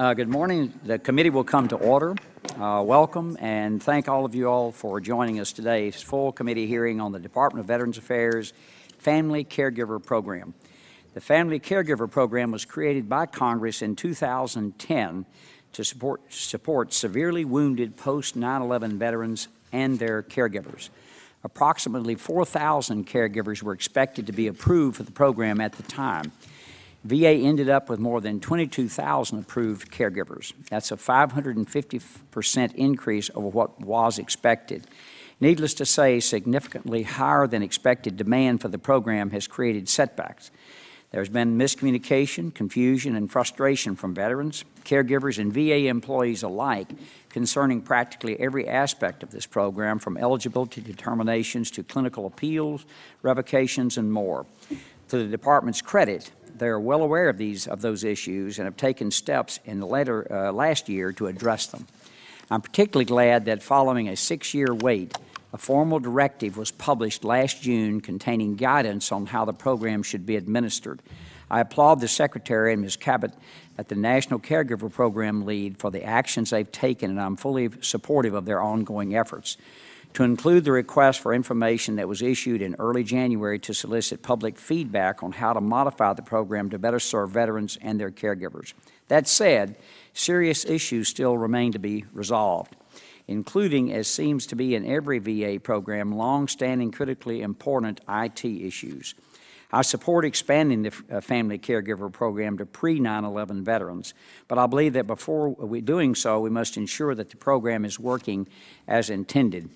Good morning. The committee will come to order. Welcome and thank all of you all for joining us today. It's a full committee hearing on the Department of Veterans Affairs Family Caregiver Program. The Family Caregiver Program was created by Congress in 2010 to support severely wounded post-9/11 veterans and their caregivers. Approximately 4,000 caregivers were expected to be approved for the program at the time. VA ended up with more than 22,000 approved caregivers. That's a 550% increase over what was expected. Needless to say, significantly higher than expected demand for the program has created setbacks. There's been miscommunication, confusion, and frustration from veterans, caregivers, and VA employees alike concerning practically every aspect of this program, from eligibility determinations to clinical appeals, revocations, and more. To the Department's credit, they are well aware of those issues and have taken steps in the last year to address them. I'm particularly glad that following a 6-year wait, a formal directive was published last June containing guidance on how the program should be administered. I applaud the Secretary and Ms. Cabot at the National Caregiver Program lead for the actions they've taken, and I'm fully supportive of their ongoing efforts. To include the request for information that was issued in early January to solicit public feedback on how to modify the program to better serve veterans and their caregivers. That said, serious issues still remain to be resolved, including, as seems to be in every VA program, long-standing critically important IT issues. I support expanding the Family Caregiver Program to pre-9/11 veterans, but I believe that before doing so, we must ensure that the program is working as intended.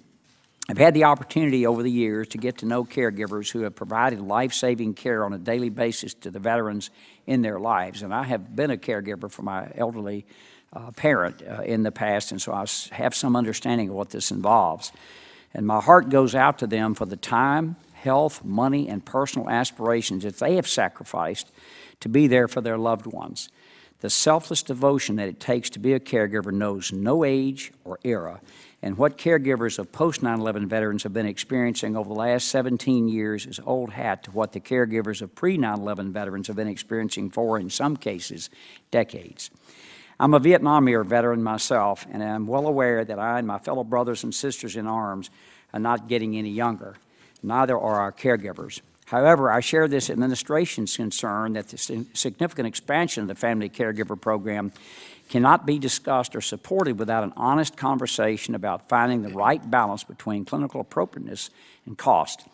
I've had the opportunity over the years to get to know caregivers who have provided life-saving care on a daily basis to the veterans in their lives, and I have been a caregiver for my elderly parent in the past, and so I have some understanding of what this involves. And my heart goes out to them for the time, health, money, and personal aspirations that they have sacrificed to be there for their loved ones. The selfless devotion that it takes to be a caregiver knows no age or era, and what caregivers of post-9/11 veterans have been experiencing over the last 17 years is old hat to what the caregivers of pre-9/11 veterans have been experiencing for, in some cases, decades. I'm a Vietnam-era veteran myself, and I'm well aware that I and my fellow brothers and sisters in arms are not getting any younger. Neither are our caregivers. However, I share this administration's concern that the significant expansion of the Family Caregiver Program cannot be discussed or supported without an honest conversation about finding the right balance between clinical appropriateness and cost.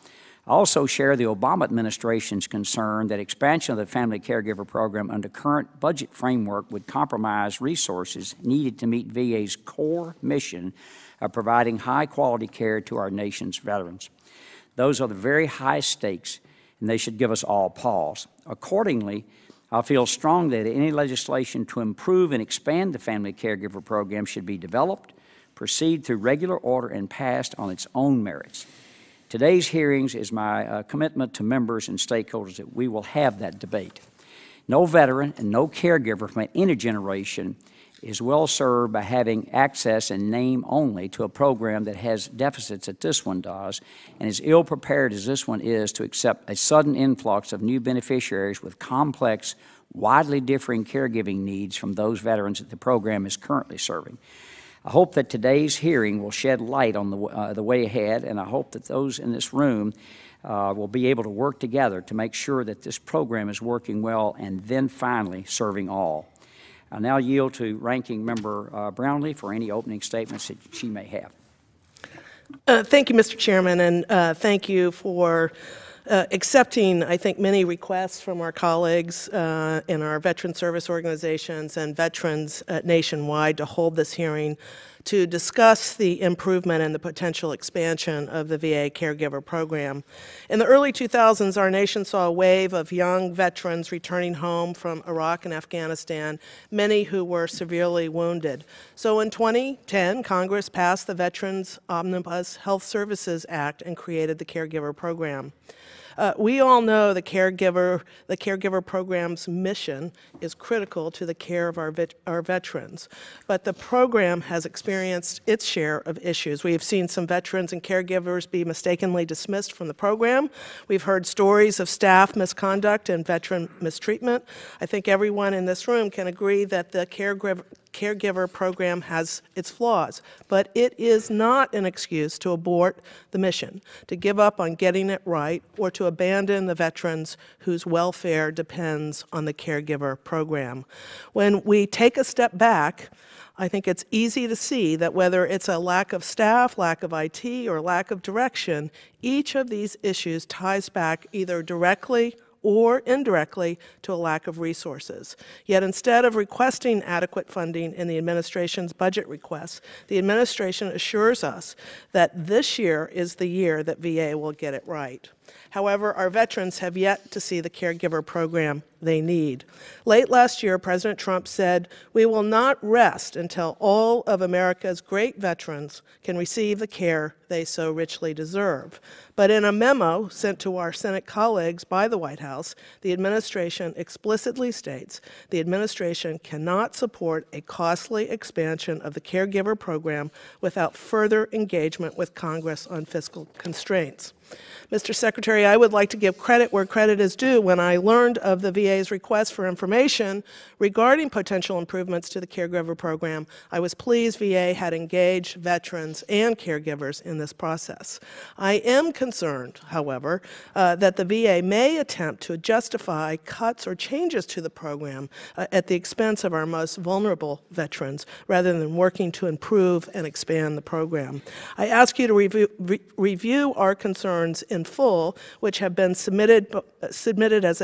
I also share the Obama administration's concern that expansion of the Family Caregiver Program under current budget framework would compromise resources needed to meet VA's core mission of providing high-quality care to our nation's veterans. Those are the very high stakes, and they should give us all pause. Accordingly, I feel strongly that any legislation to improve and expand the Family Caregiver Program should be developed, proceed through regular order, and passed on its own merits. Today's hearings is my commitment to members and stakeholders that we will have that debate. No veteran and no caregiver from any generation is well served by having access in name only to a program that has deficits that this one does, and as ill prepared as this one is to accept a sudden influx of new beneficiaries with complex, widely differing caregiving needs from those veterans that the program is currently serving. I hope that today's hearing will shed light on the way ahead, and I hope that those in this room will be able to work together to make sure that this program is working well and then finally serving all. I now yield to Ranking Member Brownlee for any opening statements that she may have. Thank you, Mr. Chairman, and thank you for accepting, I think, many requests from our colleagues in our veteran service organizations and veterans nationwide to hold this hearing to discuss the improvement and the potential expansion of the VA Caregiver Program. In the early 2000s, our nation saw a wave of young veterans returning home from Iraq and Afghanistan, many who were severely wounded. So in 2010, Congress passed the Veterans Omnibus Health Services Act and created the Caregiver Program. We all know the Caregiver Program's mission is critical to the care of our veterans, but the program has experienced its share of issues. We have seen some veterans and caregivers be mistakenly dismissed from the program. We've heard stories of staff misconduct and veteran mistreatment. I think everyone in this room can agree that the Caregiver Program has its flaws, but it is not an excuse to abort the mission, to give up on getting it right, or to abandon the veterans whose welfare depends on the Caregiver Program. When we take a step back, I think it's easy to see that whether it's a lack of staff, lack of IT, or lack of direction, each of these issues ties back either directly or indirectly to a lack of resources. Yet instead of requesting adequate funding in the administration's budget requests, the administration assures us that this year is the year that VA will get it right. However, our veterans have yet to see the Caregiver Program they need. Late last year, President Trump said, "We will not rest until all of America's great veterans can receive the care they so richly deserve." But in a memo sent to our Senate colleagues by the White House, the administration explicitly states the administration cannot support a costly expansion of the Caregiver Program without further engagement with Congress on fiscal constraints. Mr. Secretary, I would like to give credit where credit is due. When I learned of the VA's request for information regarding potential improvements to the Caregiver Program, I was pleased VA had engaged veterans and caregivers in this process. I am concerned, however, that the VA may attempt to justify cuts or changes to the program at the expense of our most vulnerable veterans, rather than working to improve and expand the program. I ask you to review our concerns in full, which have been submitted as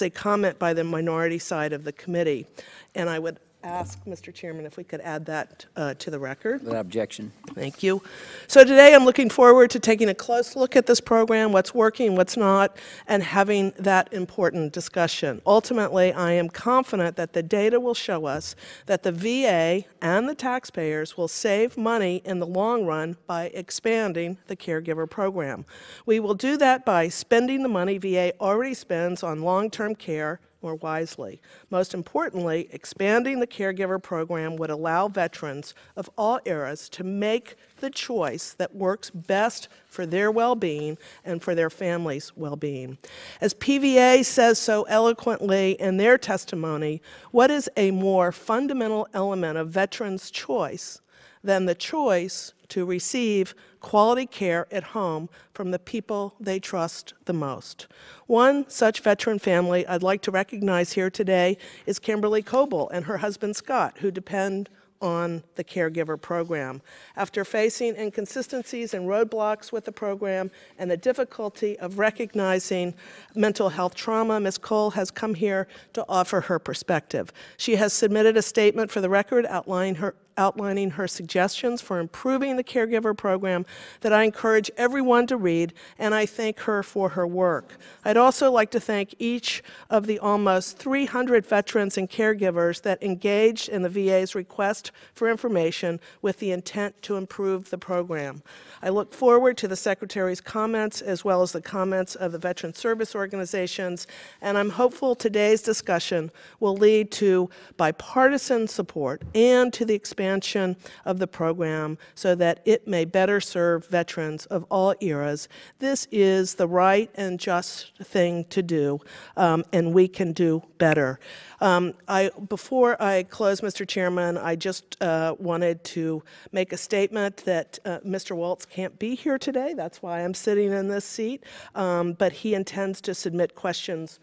a comment by the minority side of the committee. And I would ask, Mr. Chairman, if we could add that to the record. Without objection. Thank you. So today I'm looking forward to taking a close look at this program, what's working, what's not, and having that important discussion. Ultimately, I am confident that the data will show us that the VA and the taxpayers will save money in the long run by expanding the Caregiver Program. We will do that by spending the money VA already spends on long-term care more wisely. Most importantly, expanding the Caregiver Program would allow veterans of all eras to make the choice that works best for their well-being and for their families' well-being. As PVA says so eloquently in their testimony, what is a more fundamental element of veterans' choice than the choice to receive quality care at home from the people they trust the most? One such veteran family I'd like to recognize here today is Kimberly Coble and her husband Scott, who depend on the Caregiver Program. After facing inconsistencies and roadblocks with the program and the difficulty of recognizing mental health trauma, Ms. Cole has come here to offer her perspective. She has submitted a statement for the record outlining her suggestions for improving the Caregiver Program that I encourage everyone to read, and I thank her for her work. I'd also like to thank each of the almost 300 veterans and caregivers that engaged in the VA's request for information with the intent to improve the program. I look forward to the Secretary's comments as well as the comments of the veteran service organizations, and I'm hopeful today's discussion will lead to bipartisan support and to the expansion of the program so that it may better serve veterans of all eras. This is the right and just thing to do, and we can do better. Before I close, Mr. Chairman, I just wanted to make a statement that Mr. Waltz can't be here today. That's why I'm sitting in this seat, but he intends to submit questions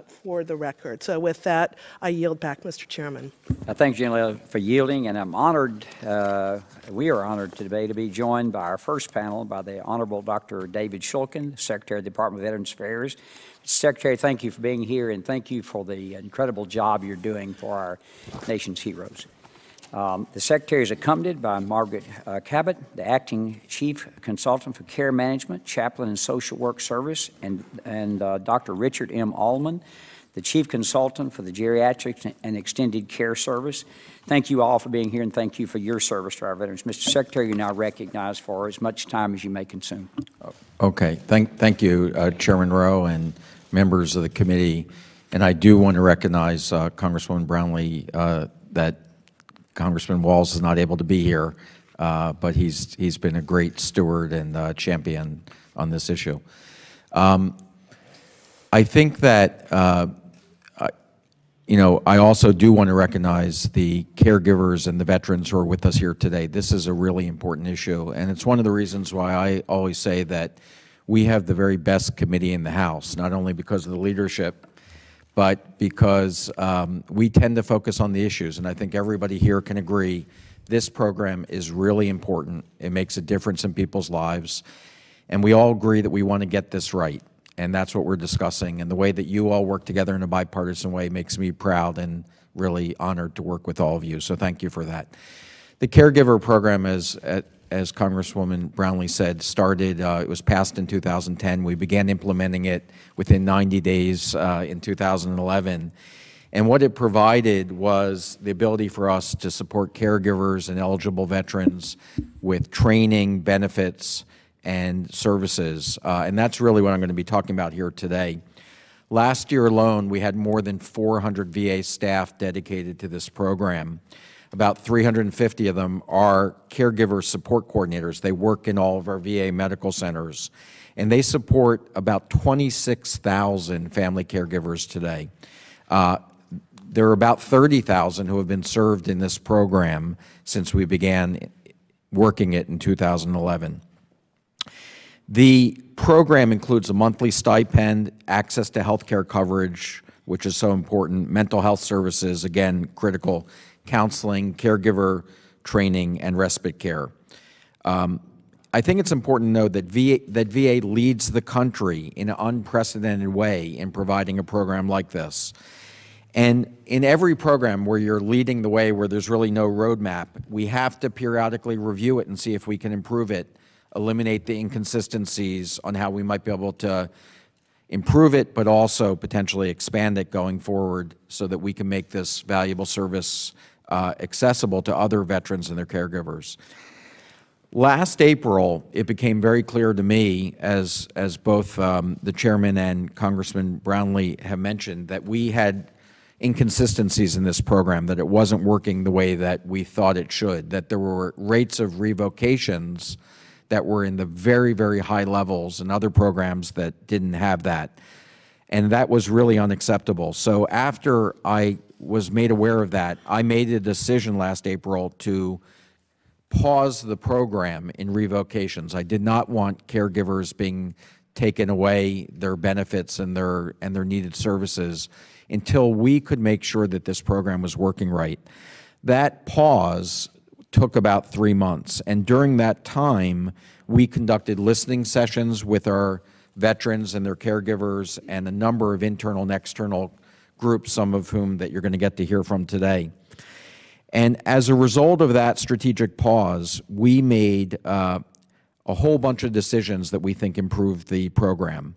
for the record. So with that, I yield back, Mr. Chairman. Thanks, Janelle, for yielding, and I'm honored, we are honored today to be joined by our first panel by the Honorable Dr. David Shulkin, Secretary of the Department of Veterans Affairs. Secretary, thank you for being here, and thank you for the incredible job you're doing for our nation's heroes. The Secretary is accompanied by Margaret Cabot, the Acting Chief Consultant for Care Management, Chaplain and Social Work Service, and Dr. Richard M. Allman, the Chief Consultant for the Geriatric and Extended Care Service. Thank you all for being here, and thank you for your service to our veterans. Mr. Secretary, you're now recognized for as much time as you may consume. Okay. Thank you, Chairman Rowe and members of the committee. And I do want to recognize Congresswoman Brownlee that Congressman Walz is not able to be here, but he's been a great steward and champion on this issue. I think that, I also do want to recognize the caregivers and the veterans who are with us here today. This is a really important issue, and it's one of the reasons why I always say that we have the very best committee in the House, not only because of the leadership, but because we tend to focus on the issues, and I think everybody here can agree this program is really important. It makes a difference in people's lives, and we all agree that we want to get this right, and that's what we're discussing. And the way that you all work together in a bipartisan way makes me proud and really honored to work with all of you, so thank you for that. The Caregiver Program, as Congresswoman Brownlee said, started, it was passed in 2010. We began implementing it within 90 days in 2011. And what it provided was the ability for us to support caregivers and eligible veterans with training, benefits, and services. And that's really what I'm going to be talking about here today. Last year alone, we had more than 400 VA staff dedicated to this program. About 350 of them are caregiver support coordinators. They work in all of our VA medical centers, and they support about 26,000 family caregivers today. There are about 30,000 who have been served in this program since we began working it in 2011. The program includes a monthly stipend, access to health care coverage, which is so important, mental health services, again, critical, counseling, caregiver training, and respite care. I think it's important to know that VA leads the country in an unprecedented way in providing a program like this. And in every program where you're leading the way, where there's really no roadmap, we have to periodically review it and see if we can improve it, eliminate the inconsistencies on how we might be able to improve it, but also potentially expand it going forward so that we can make this valuable service accessible to other veterans and their caregivers. Last April, it became very clear to me, as both the chairman and Congressman Brownlee have mentioned, that we had inconsistencies in this program, that it wasn't working the way that we thought it should, that there were rates of revocations that were in the very, very high levels and other programs that didn't have that. And that was really unacceptable. So after I was made aware of that, I made a decision last April to pause the program in revocations. I did not want caregivers being taken away their benefits and their needed services until we could make sure that this program was working right. That pause took about 3 months, and during that time, we conducted listening sessions with our veterans and their caregivers and a number of internal and external groups, some of whom that you're going to get to hear from today. And as a result of that strategic pause, we made a whole bunch of decisions that we think improved the program.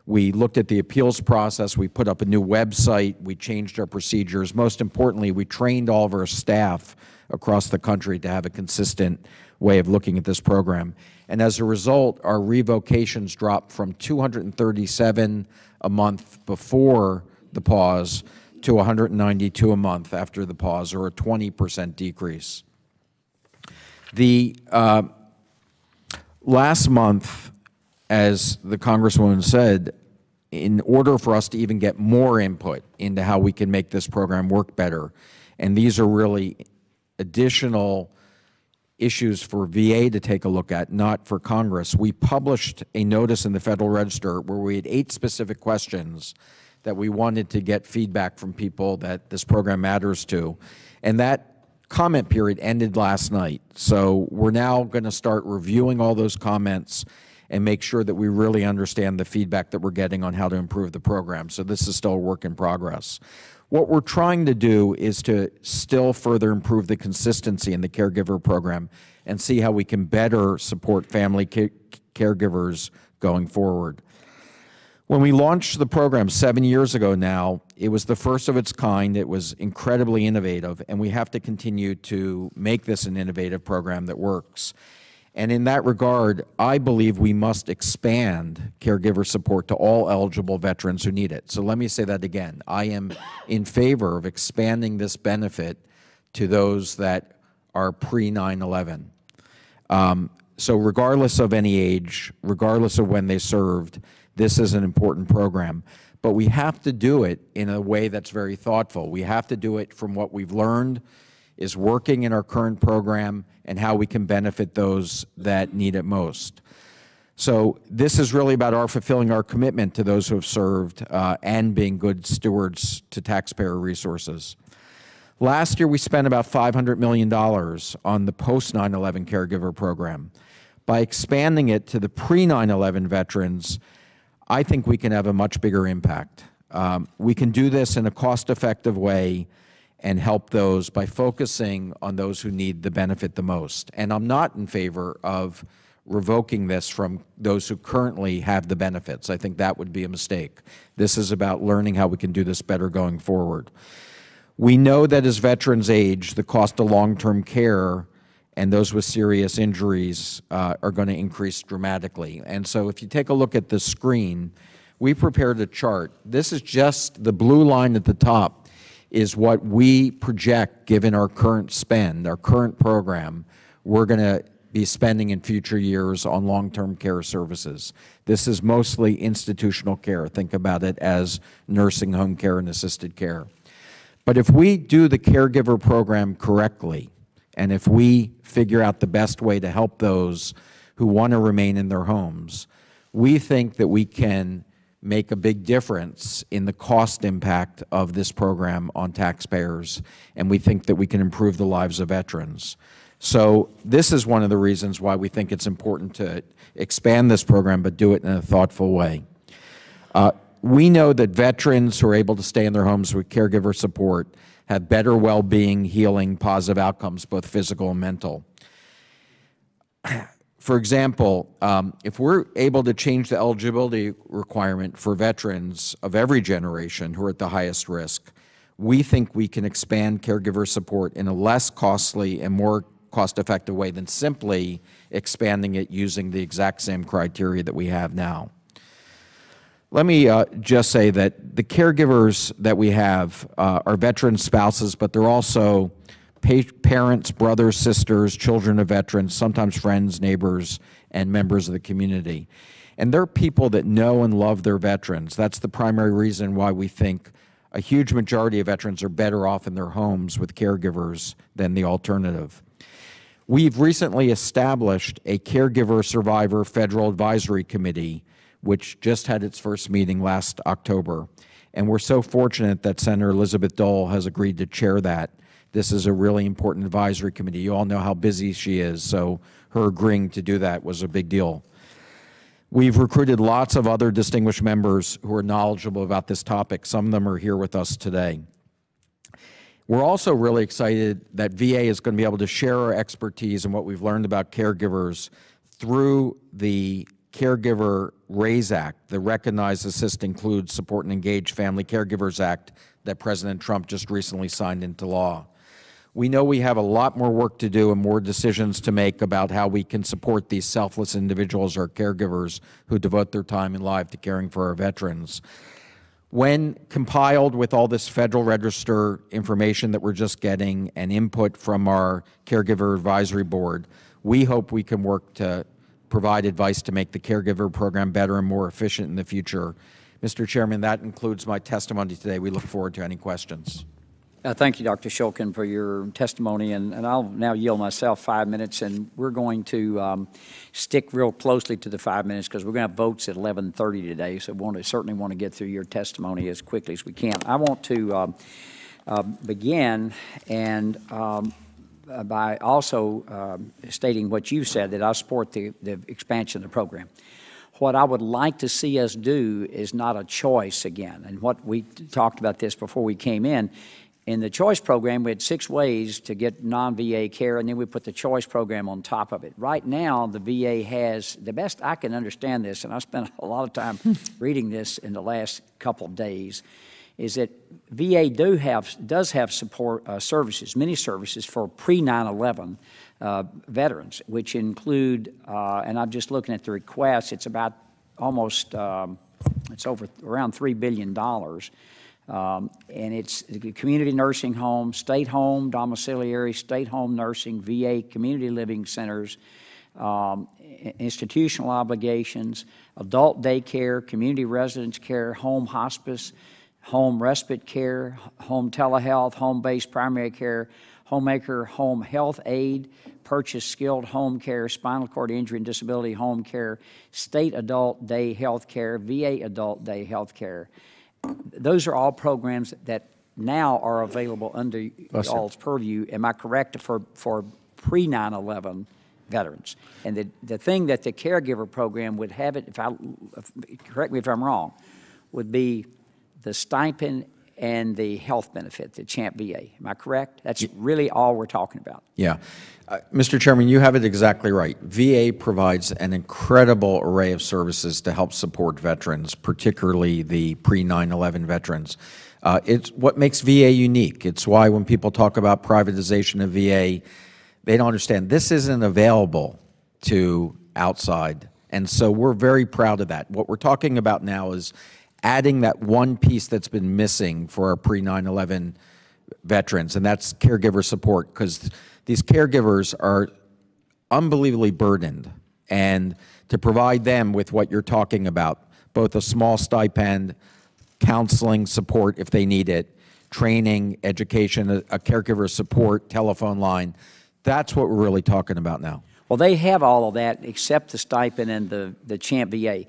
We looked at the appeals process, we put up a new website, we changed our procedures. Most importantly, we trained all of our staff across the country to have a consistent way of looking at this program. And as a result, our revocations dropped from 237 a month before the pause to 192 a month after the pause, or a 20% decrease. The last month, as the Congresswoman said, in order for us to even get more input into how we can make this program work better, and these are really additional issues for VA to take a look at, not for Congress, we published a notice in the Federal Register where we had 8 specific questions that we wanted to get feedback from people that this program matters to. And that comment period ended last night. So we're now going to start reviewing all those comments and make sure that we really understand the feedback that we're getting on how to improve the program. So this is still a work in progress. What we're trying to do is to still further improve the consistency in the caregiver program and see how we can better support family caregivers going forward. When we launched the program 7 years ago now, it was the first of its kind. It was incredibly innovative, and we have to continue to make this an innovative program that works. And in that regard, I believe we must expand caregiver support to all eligible veterans who need it. So let me say that again. I am in favor of expanding this benefit to those that are pre-9/11. So regardless of any age, regardless of when they served, this is an important program. But we have to do it in a way that's very thoughtful. We have to do it from what we've learned is working in our current program and how we can benefit those that need it most. So this is really about our fulfilling our commitment to those who have served and being good stewards to taxpayer resources. Last year, we spent about $500 million on the post-9/11 caregiver program. By expanding it to the pre-9/11 veterans, I think we can have a much bigger impact. We can do this in a cost-effective way and help those by focusing on those who need the benefit the most. And I'm not in favor of revoking this from those who currently have the benefits. I think that would be a mistake. This is about learning how we can do this better going forward. We know that as veterans age, the cost of long-term care and those with serious injuries are going to increase dramatically. And so if you take a look at the screen, we prepared a chart. This is just the blue line at the top is what we project, given our current spend, our current program, we're going to be spending in future years on long-term care services. This is mostly institutional care. Think about it as nursing home care and assisted care. But if we do the caregiver program correctly, and if we figure out the best way to help those who want to remain in their homes, we think that we can make a big difference in the cost impact of this program on taxpayers, and we think that we can improve the lives of veterans. So this is one of the reasons why we think it's important to expand this program, but do it in a thoughtful way. We know that veterans who are able to stay in their homes with caregiver support have better well-being, healing, positive outcomes, both physical and mental. For example, if we're able to change the eligibility requirement for veterans of every generation who are at the highest risk, we think we can expand caregiver support in a less costly and more cost-effective way than simply expanding it using the exact same criteria that we have now. Let me just say that the caregivers that we have are veteran spouses, but they're also parents, brothers, sisters, children of veterans, sometimes friends, neighbors, and members of the community. And they're people that know and love their veterans. That's the primary reason why we think a huge majority of veterans are better off in their homes with caregivers than the alternative. We've recently established a Caregiver Survivor Federal Advisory Committee, which just had its first meeting last October. And we're so fortunate that Senator Elizabeth Dole has agreed to chair that. This is a really important advisory committee. You all know how busy she is, so her agreeing to do that was a big deal. We've recruited lots of other distinguished members who are knowledgeable about this topic. Some of them are here with us today. We're also really excited that VA is going to be able to share our expertise and what we've learned about caregivers through the Caregiver RAISE Act, the Recognize, Assist, Include, Support, and Engage Family Caregivers Act that President Trump just recently signed into law. We know we have a lot more work to do and more decisions to make about how we can support these selfless individuals or caregivers who devote their time and life to caring for our veterans. When compiled with all this Federal Register information that we're just getting and input from our Caregiver Advisory Board, we hope we can work to provide advice to make the caregiver program better and more efficient in the future. Mr. Chairman, that includes my testimony today. We look forward to any questions. Thank you, Dr. Shulkin, for your testimony, and I'll now yield myself 5 minutes, and we're going to stick real closely to the 5 minutes because we're going to have votes at 11:30 today, so certainly want to get through your testimony as quickly as we can. I want to begin and by also stating what you said, that I support the expansion of the program. What I would like to see us do is not a choice again, and what we talked about this before we came in, In the choice program, we had 6 ways to get non-VA care, and then we put the choice program on top of it. Right now, the VA has, the best I can understand this, and I spent a lot of time reading this in the last couple of days, is that VA does have support services, many services for pre-9/11 veterans, which include, and I'm just looking at the requests, it's about almost, it's over around $3 billion. And it's community nursing home, state home, domiciliary, state home nursing, VA community living centers, institutional obligations, adult daycare, community residence care, home hospice, home respite care, home telehealth, home-based primary care, homemaker home health aid, purchase skilled home care, spinal cord injury and disability home care, state adult day health care, VA adult day health care. Those are all programs that now are available under y'all's purview. Am I correct, for pre-9/11 veterans? And the thing that the Caregiver Program would have it, correct me if I'm wrong, would be the stipend and the health benefit, the CHAMP VA. Am I correct? That's really all we're talking about. Yeah. Mr. Chairman, you have it exactly right. VA provides an incredible array of services to help support veterans, particularly the pre-9/11 veterans. It's what makes VA unique. It's why when people talk about privatization of VA, they don't understand. This isn't available to outside. And so we're very proud of that. What we're talking about now is adding that one piece that's been missing for our pre-9/11 veterans, and that's caregiver support, because these caregivers are unbelievably burdened. And to provide them with what you're talking about, both a small stipend, counseling support if they need it, training, education, a caregiver support telephone line, that's what we're really talking about now. Well, they have all of that except the stipend and the CHAMP VA.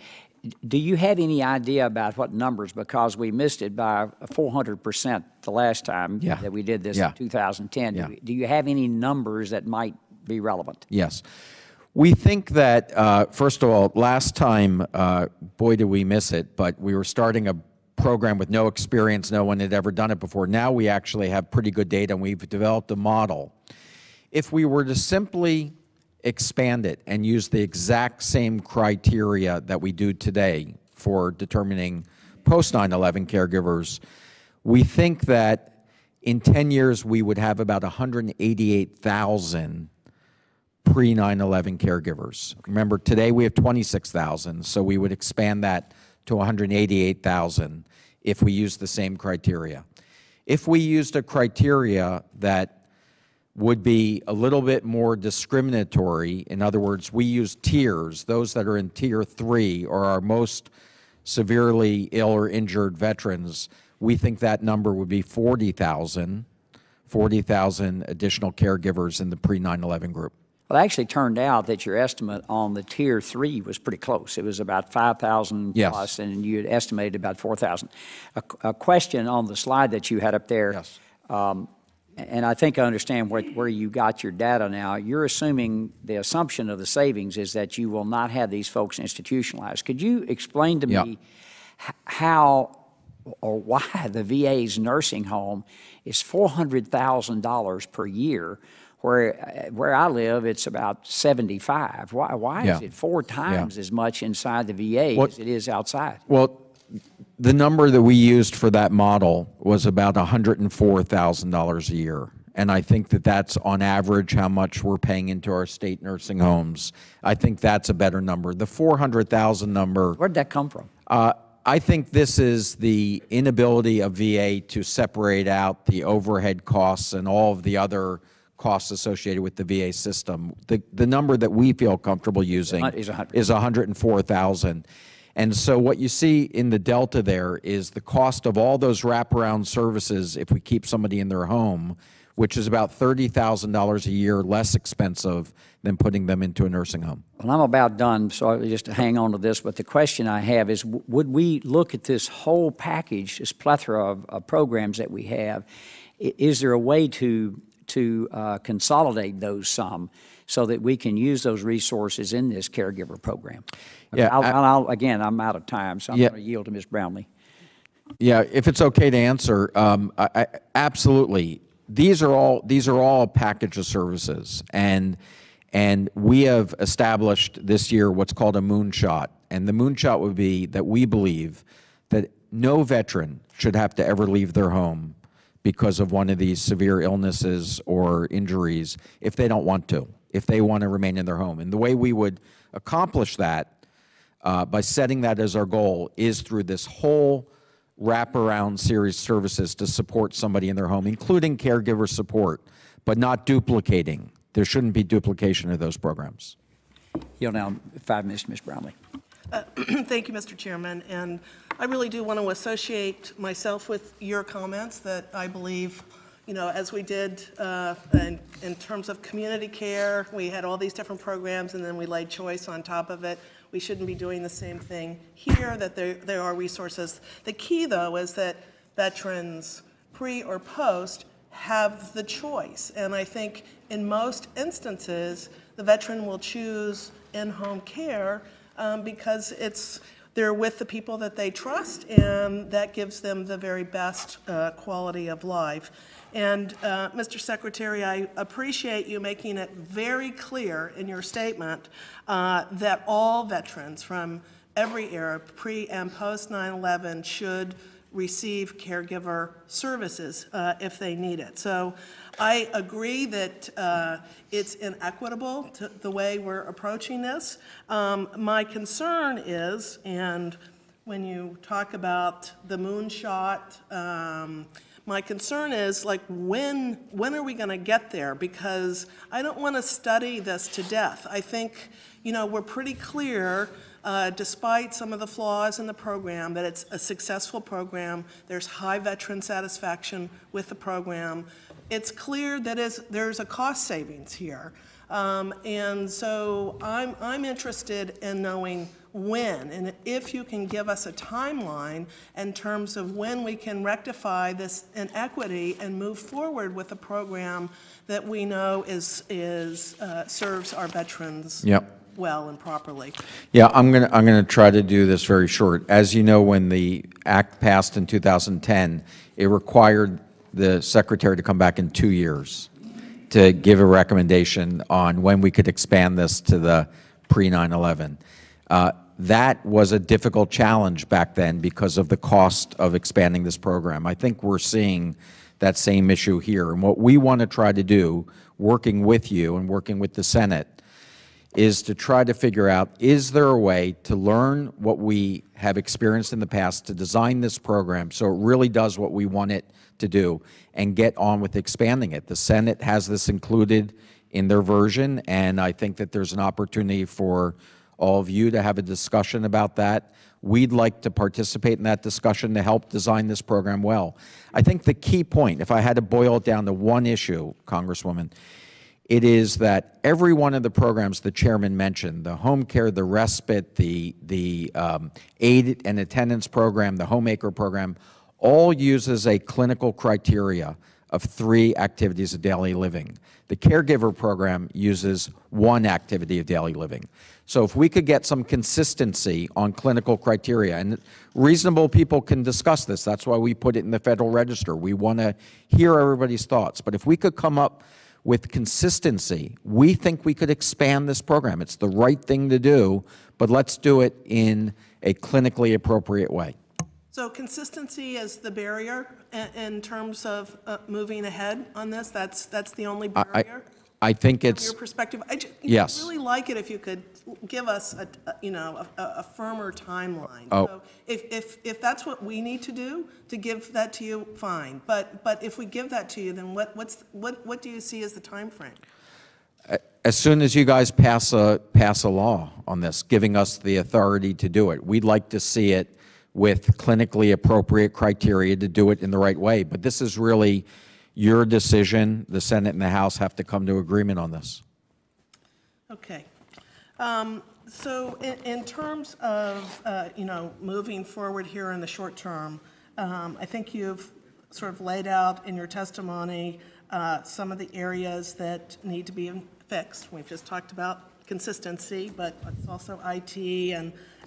Do you have any idea about what numbers, because we missed it by 400% the last time that we did this in 2010. Yeah. Do you have any numbers that might be relevant? Yes. We think that, first of all, last time, boy, did we miss it, but we were starting a program with no experience. No one had ever done it before. Now we actually have pretty good data, and we've developed a model. If we were to simply expand it and use the exact same criteria that we do today for determining post-9/11 caregivers, we think that in 10 years we would have about 188,000 pre-9/11 caregivers. Remember, today we have 26,000, so we would expand that to 188,000 if we use the same criteria. If we used a criteria that would be a little bit more discriminatory, in other words, we use tiers, those that are in tier 3 or our most severely ill or injured veterans, we think that number would be 40,000 additional caregivers in the pre-9/11 group. Well, it actually turned out that your estimate on the tier 3 was pretty close. It was about 5,000 plus, and you had estimated about 4,000. A question on the slide that you had up there. Yes. And I think I understand where you got your data now. You're assuming the assumption of the savings is that you will not have these folks institutionalized. Could you explain to me how or why the VA's nursing home is $400,000 per year, where I live it's about 75? Why is it 4 times as much inside the VA as it is outside? Well, the number that we used for that model was about $104,000 a year. And I think that that's on average how much we're paying into our state nursing homes. I think that's a better number. The 400,000 number. Where'd that come from? I think this is the inability of VA to separate out the overhead costs and all of the other costs associated with the VA system. The number that we feel comfortable using is 104,000. And so what you see in the delta there is the cost of all those wraparound services if we keep somebody in their home, which is about $30,000 a year less expensive than putting them into a nursing home. Well, I'm about done, so just to hang on to this, but the question I have is, would we look at this whole package, this plethora of programs that we have, is there a way to consolidate those some so that we can use those resources in this caregiver program? Yeah, again, I'm out of time, so I'm going to yield to Ms. Brownlee. Yeah, if it's okay to answer, absolutely. These are all a package of services, and we have established this year what's called a moonshot, and the moonshot would be that we believe that no veteran should have to ever leave their home because of one of these severe illnesses or injuries if they don't want to, if they want to remain in their home. And the way we would accomplish that by setting that as our goal is through this whole wraparound series of services to support somebody in their home, including caregiver support, but not duplicating. There shouldn't be duplication of those programs. Yield now 5 minutes to Ms. Brownlee. Thank you, Mr. Chairman. And I really do want to associate myself with your comments that I believe, you know, as we did in terms of community care, we had all these different programs and then we laid choice on top of it. We shouldn't be doing the same thing here, that there are resources. The key, though, is that veterans, pre or post, have the choice. And I think in most instances, the veteran will choose in-home care because they're with the people that they trust, and that gives them the very best quality of life. And Mr. Secretary, I appreciate you making it very clear in your statement that all veterans from every era, pre and post 9/11, should receive caregiver services if they need it. So I agree that it's inequitable to the way we're approaching this. My concern is, and when you talk about the moonshot, my concern is, like, when are we going to get there? Because I don't want to study this to death. I think, you know, we're pretty clear, despite some of the flaws in the program, that it's a successful program. There's high veteran satisfaction with the program. It's clear that there's a cost savings here. And so I'm interested in knowing when, and if you can give us a timeline in terms of when we can rectify this inequity and move forward with a program that we know serves our veterans well and properly. Yeah, I'm gonna try to do this very short. As you know, when the Act passed in 2010, it required the Secretary to come back in 2 years to give a recommendation on when we could expand this to the pre-9/11. That was a difficult challenge back then because of the cost of expanding this program. I think we're seeing that same issue here. And what we want to try to do, working with you and working with the Senate, is to try to figure out, is there a way to learn what we have experienced in the past to design this program so it really does what we want it to do and get on with expanding it. The Senate has this included in their version, and I think that there's an opportunity for all of you to have a discussion about that. We'd like to participate in that discussion to help design this program well. I think the key point, if I had to boil it down to one issue, Congresswoman, it is that every one of the programs the chairman mentioned, the home care, the respite, the aid and attendance program, the homemaker program, all uses a clinical criteria of 3 activities of daily living. The caregiver program uses 1 activity of daily living. So if we could get some consistency on clinical criteria, and reasonable people can discuss this, that's why we put it in the Federal Register. We want to hear everybody's thoughts. But if we could come up with consistency, we think we could expand this program. It's the right thing to do, but let's do it in a clinically appropriate way. So consistency is the barrier in terms of moving ahead on this? That's the only barrier? I think it's... From your perspective? Yes. I'd really like it if you could give us a firmer timeline. Oh. So if that's what we need to do to give that to you, fine. But if we give that to you, then what do you see as the time frame? As soon as you guys pass a law on this, giving us the authority to do it, we'd like to see it with clinically appropriate criteria to do it in the right way. But this is really your decision. The Senate and the House have to come to agreement on this. Okay. So in terms of, moving forward here in the short term, I think you've sort of laid out in your testimony some of the areas that need to be fixed. We've just talked about consistency, but it's also IT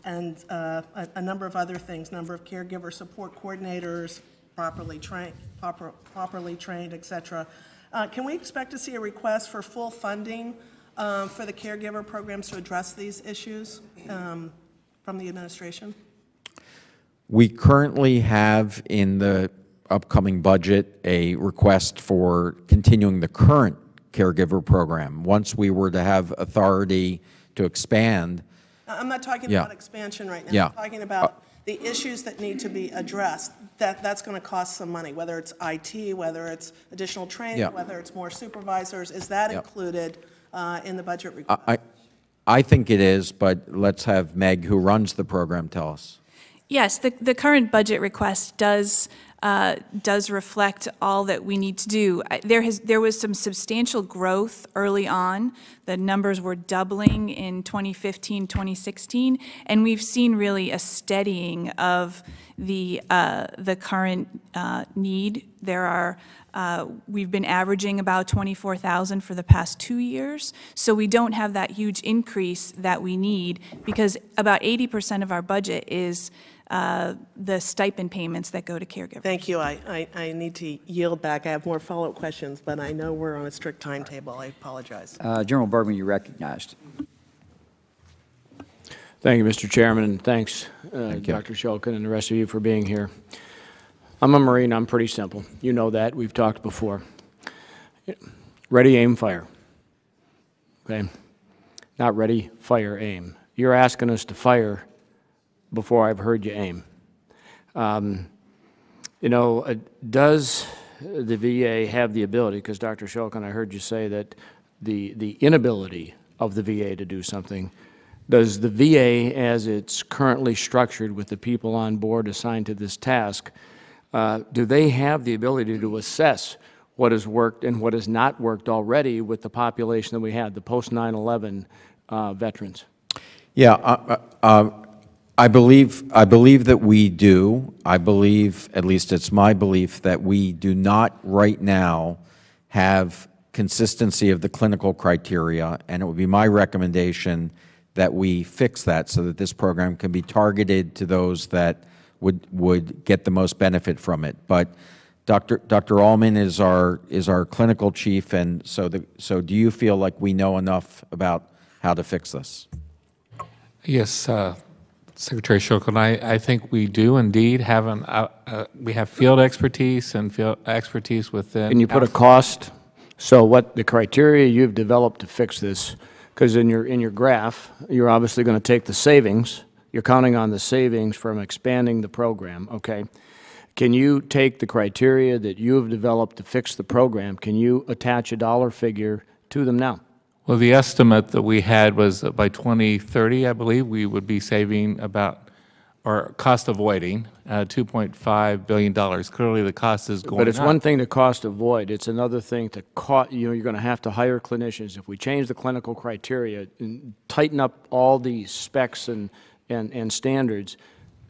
and a number of other things, number of caregiver support coordinators, properly trained, et cetera. Can we expect to see a request for full funding for the caregiver programs to address these issues from the administration? We currently have in the upcoming budget a request for continuing the current caregiver program. Once we were to have authority to expand. I'm not talking about expansion right now. Yeah. I'm talking about the issues that need to be addressed. That's going to cost some money, whether it's IT, whether it's additional training, whether it's more supervisors. Is that included in the budget request? I think it is, but let's have Meg, who runs the program, tell us. Yes, the current budget request does reflect all that we need to do. There was some substantial growth early on. The numbers were doubling in 2015, 2016, and we've seen really a steadying of the current need. We've been averaging about 24,000 for the past 2 years, so we don't have that huge increase that we need because about 80% of our budget is the stipend payments that go to caregivers. Thank you. I need to yield back. I have more follow-up questions, but I know we're on a strict timetable. I apologize. General Bergman, you're recognized. Thank you, Mr. Chairman, and thanks, Dr. Shulkin and the rest of you for being here. I'm a Marine. I'm pretty simple. You know that. We've talked before. Ready, aim, fire. Okay? Not ready, fire, aim. You're asking us to fire before I've heard you aim. You know, does the VA have the ability, because Dr. Shulkin, I heard you say that the inability of the VA to do something, does the VA, as it's currently structured with the people on board assigned to this task, do they have the ability to assess what has worked and what has not worked already with the population that we had, the post-9/11 veterans? Yeah, I believe that we do. I believe, at least it's my belief, that we do not right now have consistency of the clinical criteria, and it would be my recommendation that we fix that so that this program can be targeted to those that would get the most benefit from it. But Dr. Allman is our clinical chief, and so do you feel like we know enough about how to fix this? Yes, Secretary Shulkin, I think we do indeed have we have field expertise and field expertise within. Can you put a cost? So what the criteria you've developed to fix this, because in your graph, you're obviously going to take the savings. You're counting on the savings from expanding the program, okay? Can you take the criteria that you have developed to fix the program, can you attach a dollar figure to them now? Well, the estimate that we had was that by 2030, I believe, we would be saving about, or cost avoiding, $2.5 billion. Clearly, the cost is going up. But it's one thing to cost avoid. It's another thing to, you're going to have to hire clinicians. If we change the clinical criteria and tighten up all these specs and standards,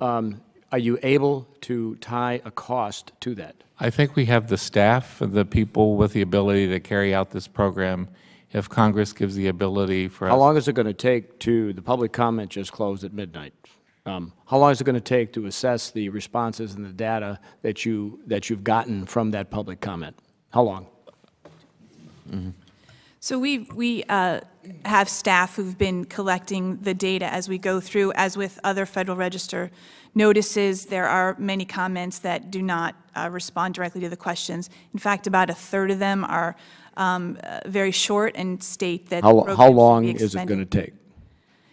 are you able to tie a cost to that? I think we have the staff, the people with the ability to carry out this program. If Congress gives the ability for us. How long is it going to take the public comment just closed at midnight? How long is it going to take to assess the responses and the data that you've gotten from that public comment? How long? Mm-hmm. So we have staff who've been collecting the data as we go through. As with other Federal Register notices, there are many comments that do not respond directly to the questions. In fact, about a third of them are very short and state that how long is it going to take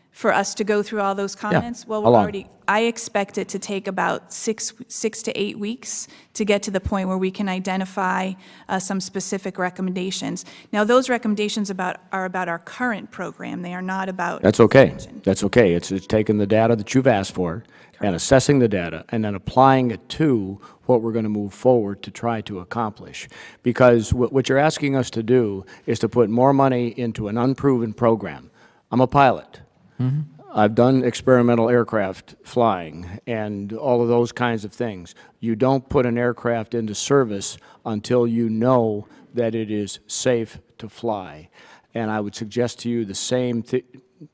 for us to go through all those comments? Yeah. Well, I expect it to take about six to 8 weeks to get to the point where we can identify some specific recommendations. Now, those recommendations are about our current program. They are not about. That's okay. That's okay. It's taking the data that you've asked for and assessing the data and then applying it to what we're going to move forward to try to accomplish. Because what you're asking us to do is to put more money into an unproven program. I'm a pilot. Mm-hmm. I've done experimental aircraft flying and all of those kinds of things. You don't put an aircraft into service until you know that it is safe to fly. And I would suggest to you the same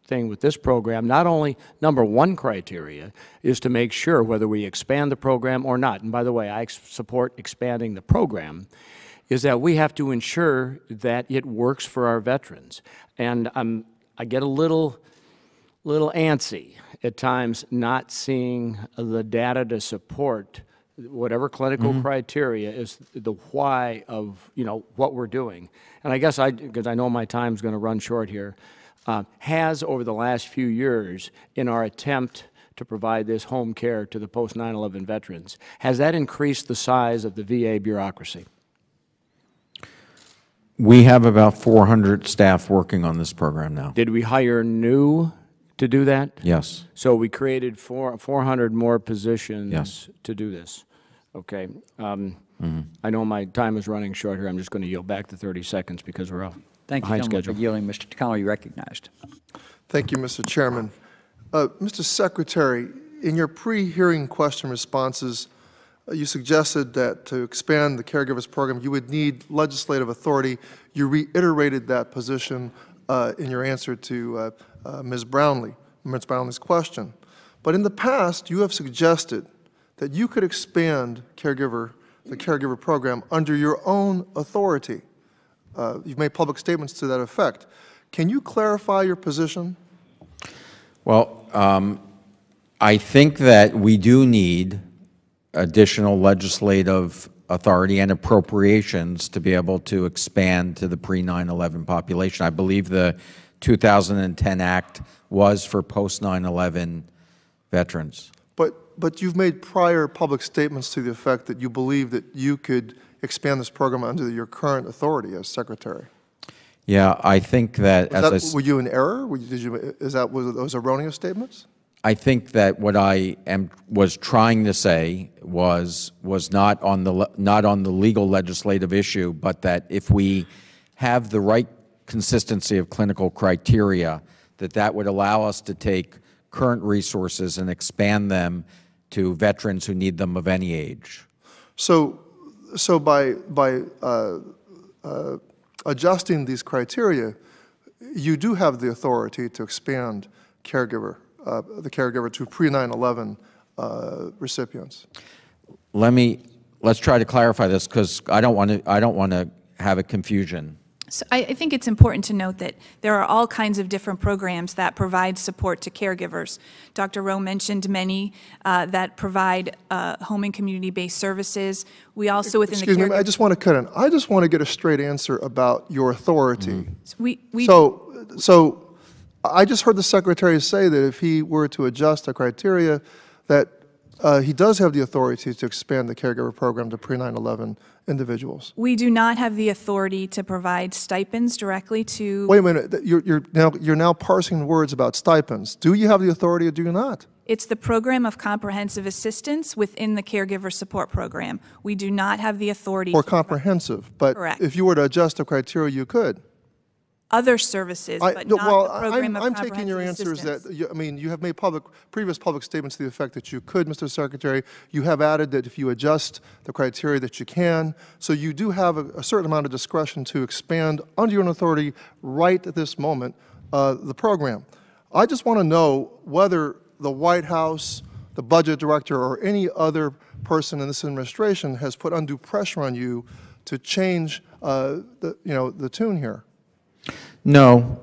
thing with this program, not only number one criteria is to make sure whether we expand the program or not, and by the way, I support expanding the program, is that we have to ensure that it works for our veterans. And I get a little antsy at times not seeing the data to support whatever clinical criteria is the why of, what we're doing. And I guess because I know my time's going to run short here, has over the last few years in our attempt to provide this home care to the post 9/11 veterans, has that increased the size of the VA bureaucracy? We have about 400 staff working on this program now. Did we hire new to do that? Yes. So we created 400 more positions Yes. to do this. Okay. I know my time is running short here. I'm just going to yield back to 30 seconds because we're Thank you, behind gentlemen, for schedule. yielding. Mr. Tacano, you recognized. Thank you, Mr. Chairman. Mr. Secretary, in your pre-hearing question responses, you suggested that to expand the Caregivers Program, you would need legislative authority. You reiterated that position in your answer to Ms. Brownlee's question. But in the past, you have suggested that you could expand the Caregiver Program under your own authority. You've made public statements to that effect. Can you clarify your position? Well, I think that we do need additional legislative authority and appropriations to be able to expand to the pre-9/11 population. I believe the 2010 Act was for post-9/11 veterans. But you've made prior public statements to the effect that you believe that you could expand this program under your current authority as Secretary. Yeah, I think that Were you in error? Were those erroneous statements? I think that what I was trying to say was not on the legal legislative issue, but that if we have the right consistency of clinical criteria, that would allow us to take current resources and expand them to veterans who need them of any age. So by adjusting these criteria, you do have the authority to expand the caregiver to pre-9/11 recipients. Let's try to clarify this because I don't want to have a confusion. So I think it's important to note that there are all kinds of different programs that provide support to caregivers. Dr. Rowe mentioned many that provide home and community-based services. We also, within Excuse the me, I just want to cut in. I just want to get a straight answer about your authority. So I just heard the Secretary say that if he were to adjust the criteria, that he does have the authority to expand the Caregiver Program to pre-9/11 individuals. We do not have the authority to provide stipends directly to... Wait a minute. You're now parsing words about stipends. Do you have the authority or do you not? It's the Program of Comprehensive Assistance within the Caregiver Support Program. We do not have the authority Or to comprehensive, but Correct. if you were to adjust the criteria, you could. other services, but not the Program of I'm Comprehensive taking your answers Assistance. that, you have made previous public statements to the effect that you could, Mr. Secretary. You have added that if you adjust the criteria that you can. So you do have a certain amount of discretion to expand under your own authority right at this moment the program. I just want to know whether the White House, the budget director, or any other person in this administration has put undue pressure on you to change the tune here. No.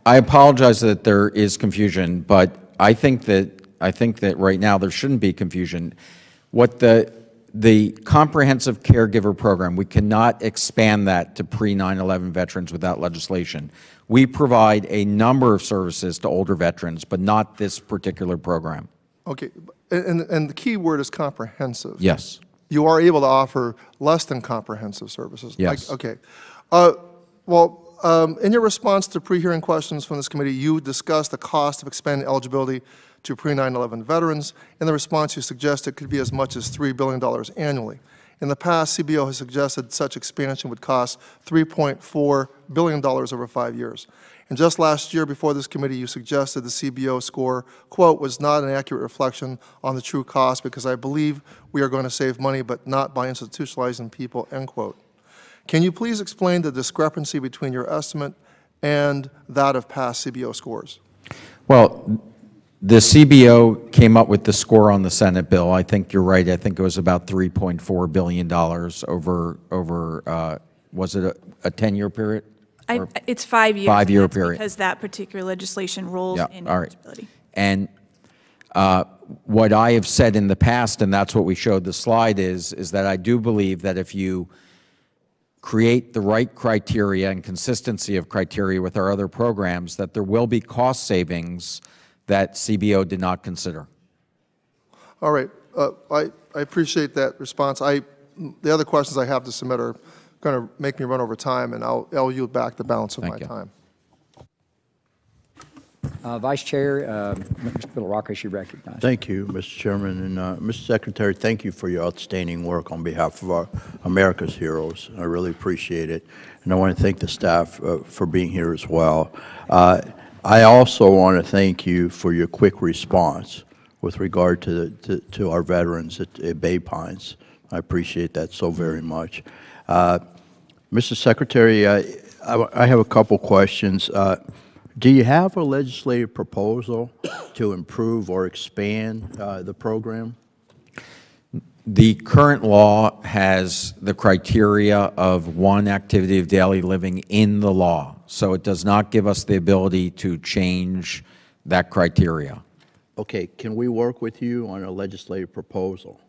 I apologize that there is confusion, but I think that right now there shouldn't be confusion. What the Comprehensive Caregiver Program, we cannot expand that to pre-9/11 veterans without legislation. We provide a number of services to older veterans, but not this particular program. Okay, and the key word is comprehensive. Yes. You are able to offer less than comprehensive services. Yes. Okay. In your response to pre-hearing questions from this committee, you discussed the cost of expanding eligibility to pre-9/11 veterans. In the response, you suggested it could be as much as $3 billion annually. In the past, CBO has suggested such expansion would cost $3.4 billion over 5 years. And just last year, before this committee, you suggested the CBO score, quote, was not an accurate reflection on the true cost because I believe we are going to save money, but not by institutionalizing people, end quote. Can you please explain the discrepancy between your estimate and that of past CBO scores? Well, the CBO came up with the score on the Senate bill. I think you're right. I think it was about $3.4 billion over was it a 10-year period? It's 5 years. 5 year and that's period. Because that particular legislation rolls in all right. eligibility. And what I have said in the past, and that's what we showed the slide, is that I do believe that if you create the right criteria and consistency of criteria with our other programs, that there will be cost savings that CBO did not consider. All right. I appreciate that response. The other questions I have to submit are going to make me run over time, and I'll yield back the balance of my time. Vice Chair, Mr. Billeracqua, you recognize. Thank you, Mr. Chairman. And Mr. Secretary, thank you for your outstanding work on behalf of our America's heroes. I really appreciate it. And I want to thank the staff for being here as well. I also want to thank you for your quick response with regard to our veterans at Bay Pines. I appreciate that so very much. Mr. Secretary, I have a couple questions. Do you have a legislative proposal to improve or expand the program? The current law has the criteria of one activity of daily living in the law, so it does not give us the ability to change that criteria. Okay, can we work with you on a legislative proposal?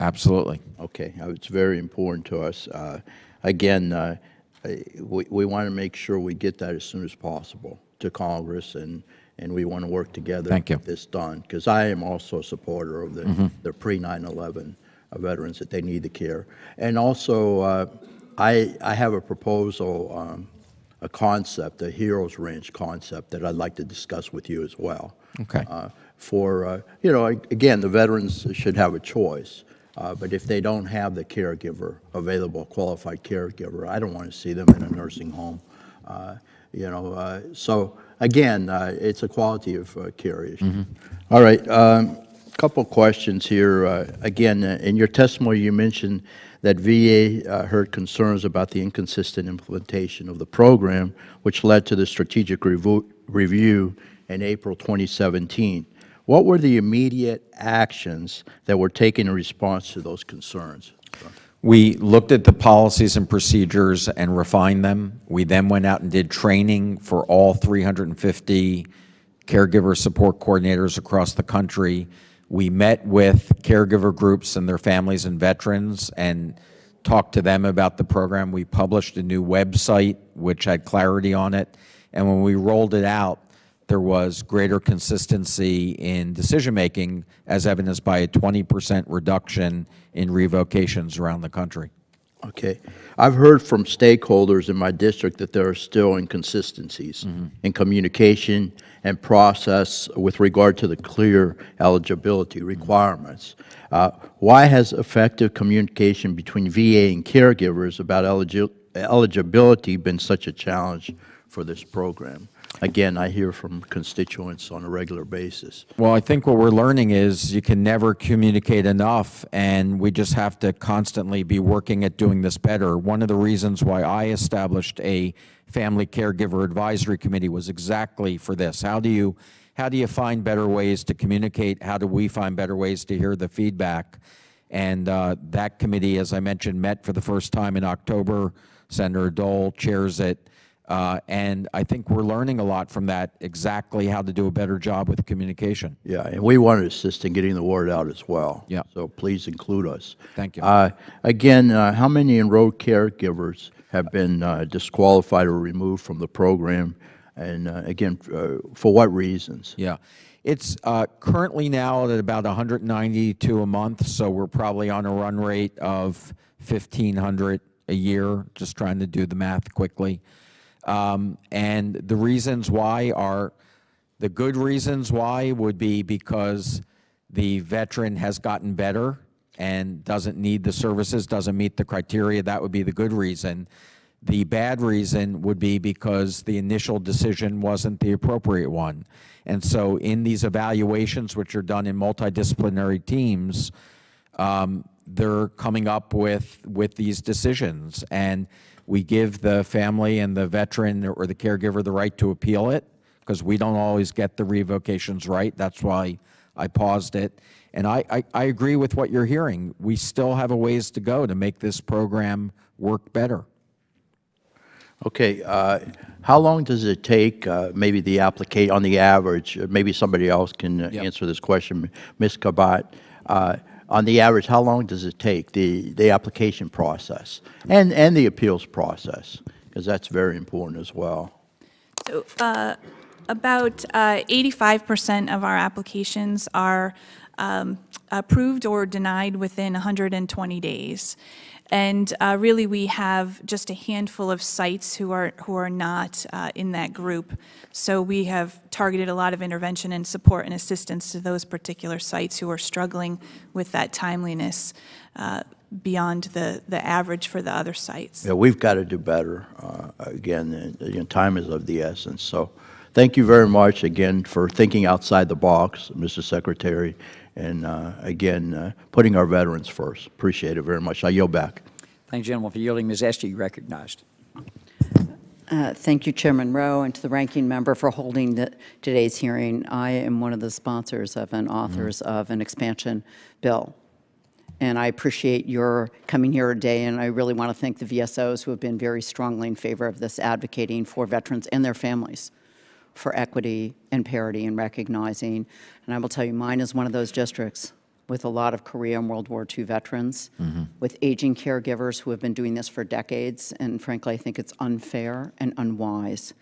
Absolutely. Okay, it's very important to us. Again, we want to make sure we get that as soon as possible to Congress, and we want to work together to get this done, because I am also a supporter of the pre-9/11 veterans, that they need the care. And also, I have a proposal, a concept, a hero's ranch concept that I'd like to discuss with you as well. Okay. You know, again, the veterans should have a choice. But if they don't have the caregiver available, qualified caregiver, I don't want to see them in a nursing home. You know, so again, it's a quality of care issue. All right, couple questions here. Again, in your testimony, you mentioned that VA heard concerns about the inconsistent implementation of the program, which led to the strategic review in April 2017. What were the immediate actions that were taken in response to those concerns? We looked at the policies and procedures and refined them. We then went out and did training for all 350 caregiver support coordinators across the country. We met with caregiver groups and their families and veterans and talked to them about the program. We published a new website which had clarity on it. And when we rolled it out, there was greater consistency in decision-making, as evidenced by a 20% reduction in revocations around the country. Okay. I've heard from stakeholders in my district that there are still inconsistencies in communication and process with regard to the clear eligibility requirements. Why has effective communication between VA and caregivers about eligibility been such a challenge for this program? Again, I hear from constituents on a regular basis. Well, I think what we're learning is you can never communicate enough, and we just have to constantly be working at doing this better. One of the reasons why I established a Family Caregiver Advisory Committee was exactly for this. How do you find better ways to communicate? How do we find better ways to hear the feedback? And that committee, as I mentioned, met for the first time in October. Senator Dole chairs it. And I think we're learning a lot from that, exactly how to do a better job with communication. Yeah, and we want to assist in getting the word out as well. Yeah. So please include us. Thank you. Again, how many enrolled caregivers have been disqualified or removed from the program? And again, for what reasons? Yeah. It's currently now at about 192 a month, so we're probably on a run rate of 1,500 a year, just trying to do the math quickly. And the reasons why are, the good reasons why would be because the veteran has gotten better and doesn't need the services, doesn't meet the criteria. That would be the good reason. The bad reason would be because the initial decision wasn't the appropriate one. And so in these evaluations, which are done in multidisciplinary teams, they're coming up with these decisions. And we give the family and the veteran or the caregiver the right to appeal it, because we don't always get the revocations right. That's why I paused it. And I agree with what you're hearing. We still have a ways to go to make this program work better. Okay, how long does it take, maybe the applicant, on the average, maybe somebody else can answer this question, Ms. Kabat, on the average, how long does it take, the application process and the appeals process? Because that's very important as well. So about 85% of our applications are approved or denied within 120 days. And really, we have just a handful of sites who are not in that group. So we have targeted a lot of intervention and support and assistance to those particular sites who are struggling with that timeliness beyond the average for the other sites. Yeah, we've got to do better. Again, time is of the essence. So thank you very much again for thinking outside the box, Mr. Secretary, and again, putting our veterans first. Appreciate it very much. I yield back. Thank you, gentlemen, for yielding. Ms. Esty, you recognized. Thank you, Chairman Rowe, and to the ranking member for holding today's hearing. I am one of the sponsors of and authors of an expansion bill. And I appreciate your coming here today, and I really want to thank the VSOs who have been very strongly in favor of this, advocating for veterans and their families for equity and parity and recognizing. And I will tell you, mine is one of those districts with a lot of Korea and World War II veterans, with aging caregivers who have been doing this for decades. And frankly, I think it's unfair and unwise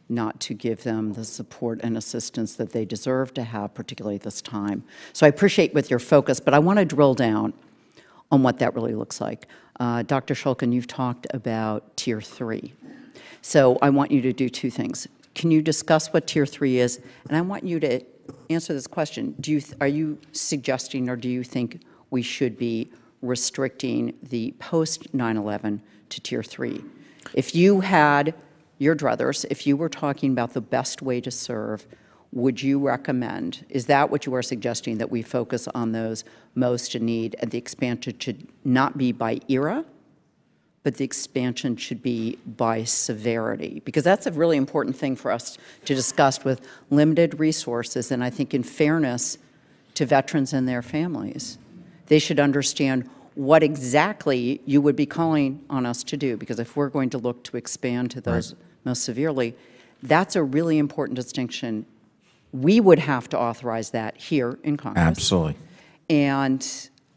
not to give them the support and assistance that they deserve to have, particularly at this time. So I appreciate with your focus, but I want to drill down on what that really looks like. Dr. Shulkin, you've talked about Tier 3. So I want you to do two things. Can you discuss what Tier 3 is? And I want you to answer this question. Are you suggesting, or do you think we should be restricting the post 9/11 to Tier 3? If you had your druthers, if you were talking about the best way to serve, would you recommend, is that what you are suggesting, that we focus on those most in need, and the expansion should not be by era, but the expansion should be by severity? Because that's a really important thing for us to discuss with limited resources, and I think in fairness to veterans and their families, they should understand what exactly you would be calling on us to do, because if we're going to look to expand to those most severely, that's a really important distinction. We would have to authorize that here in Congress. Absolutely. And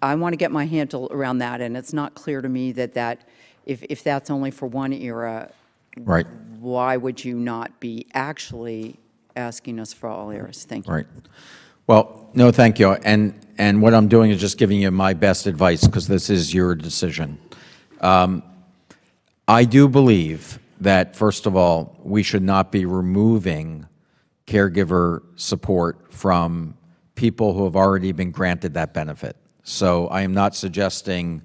I want to get my handle around that, and it's not clear to me that if that's only for one era, why would you not be actually asking us for all eras? Thank you. Right. Well, no, thank you. And what I'm doing is just giving you my best advice, because this is your decision. I do believe that, first of all, we should not be removing caregiver support from people who have already been granted that benefit. So I am not suggesting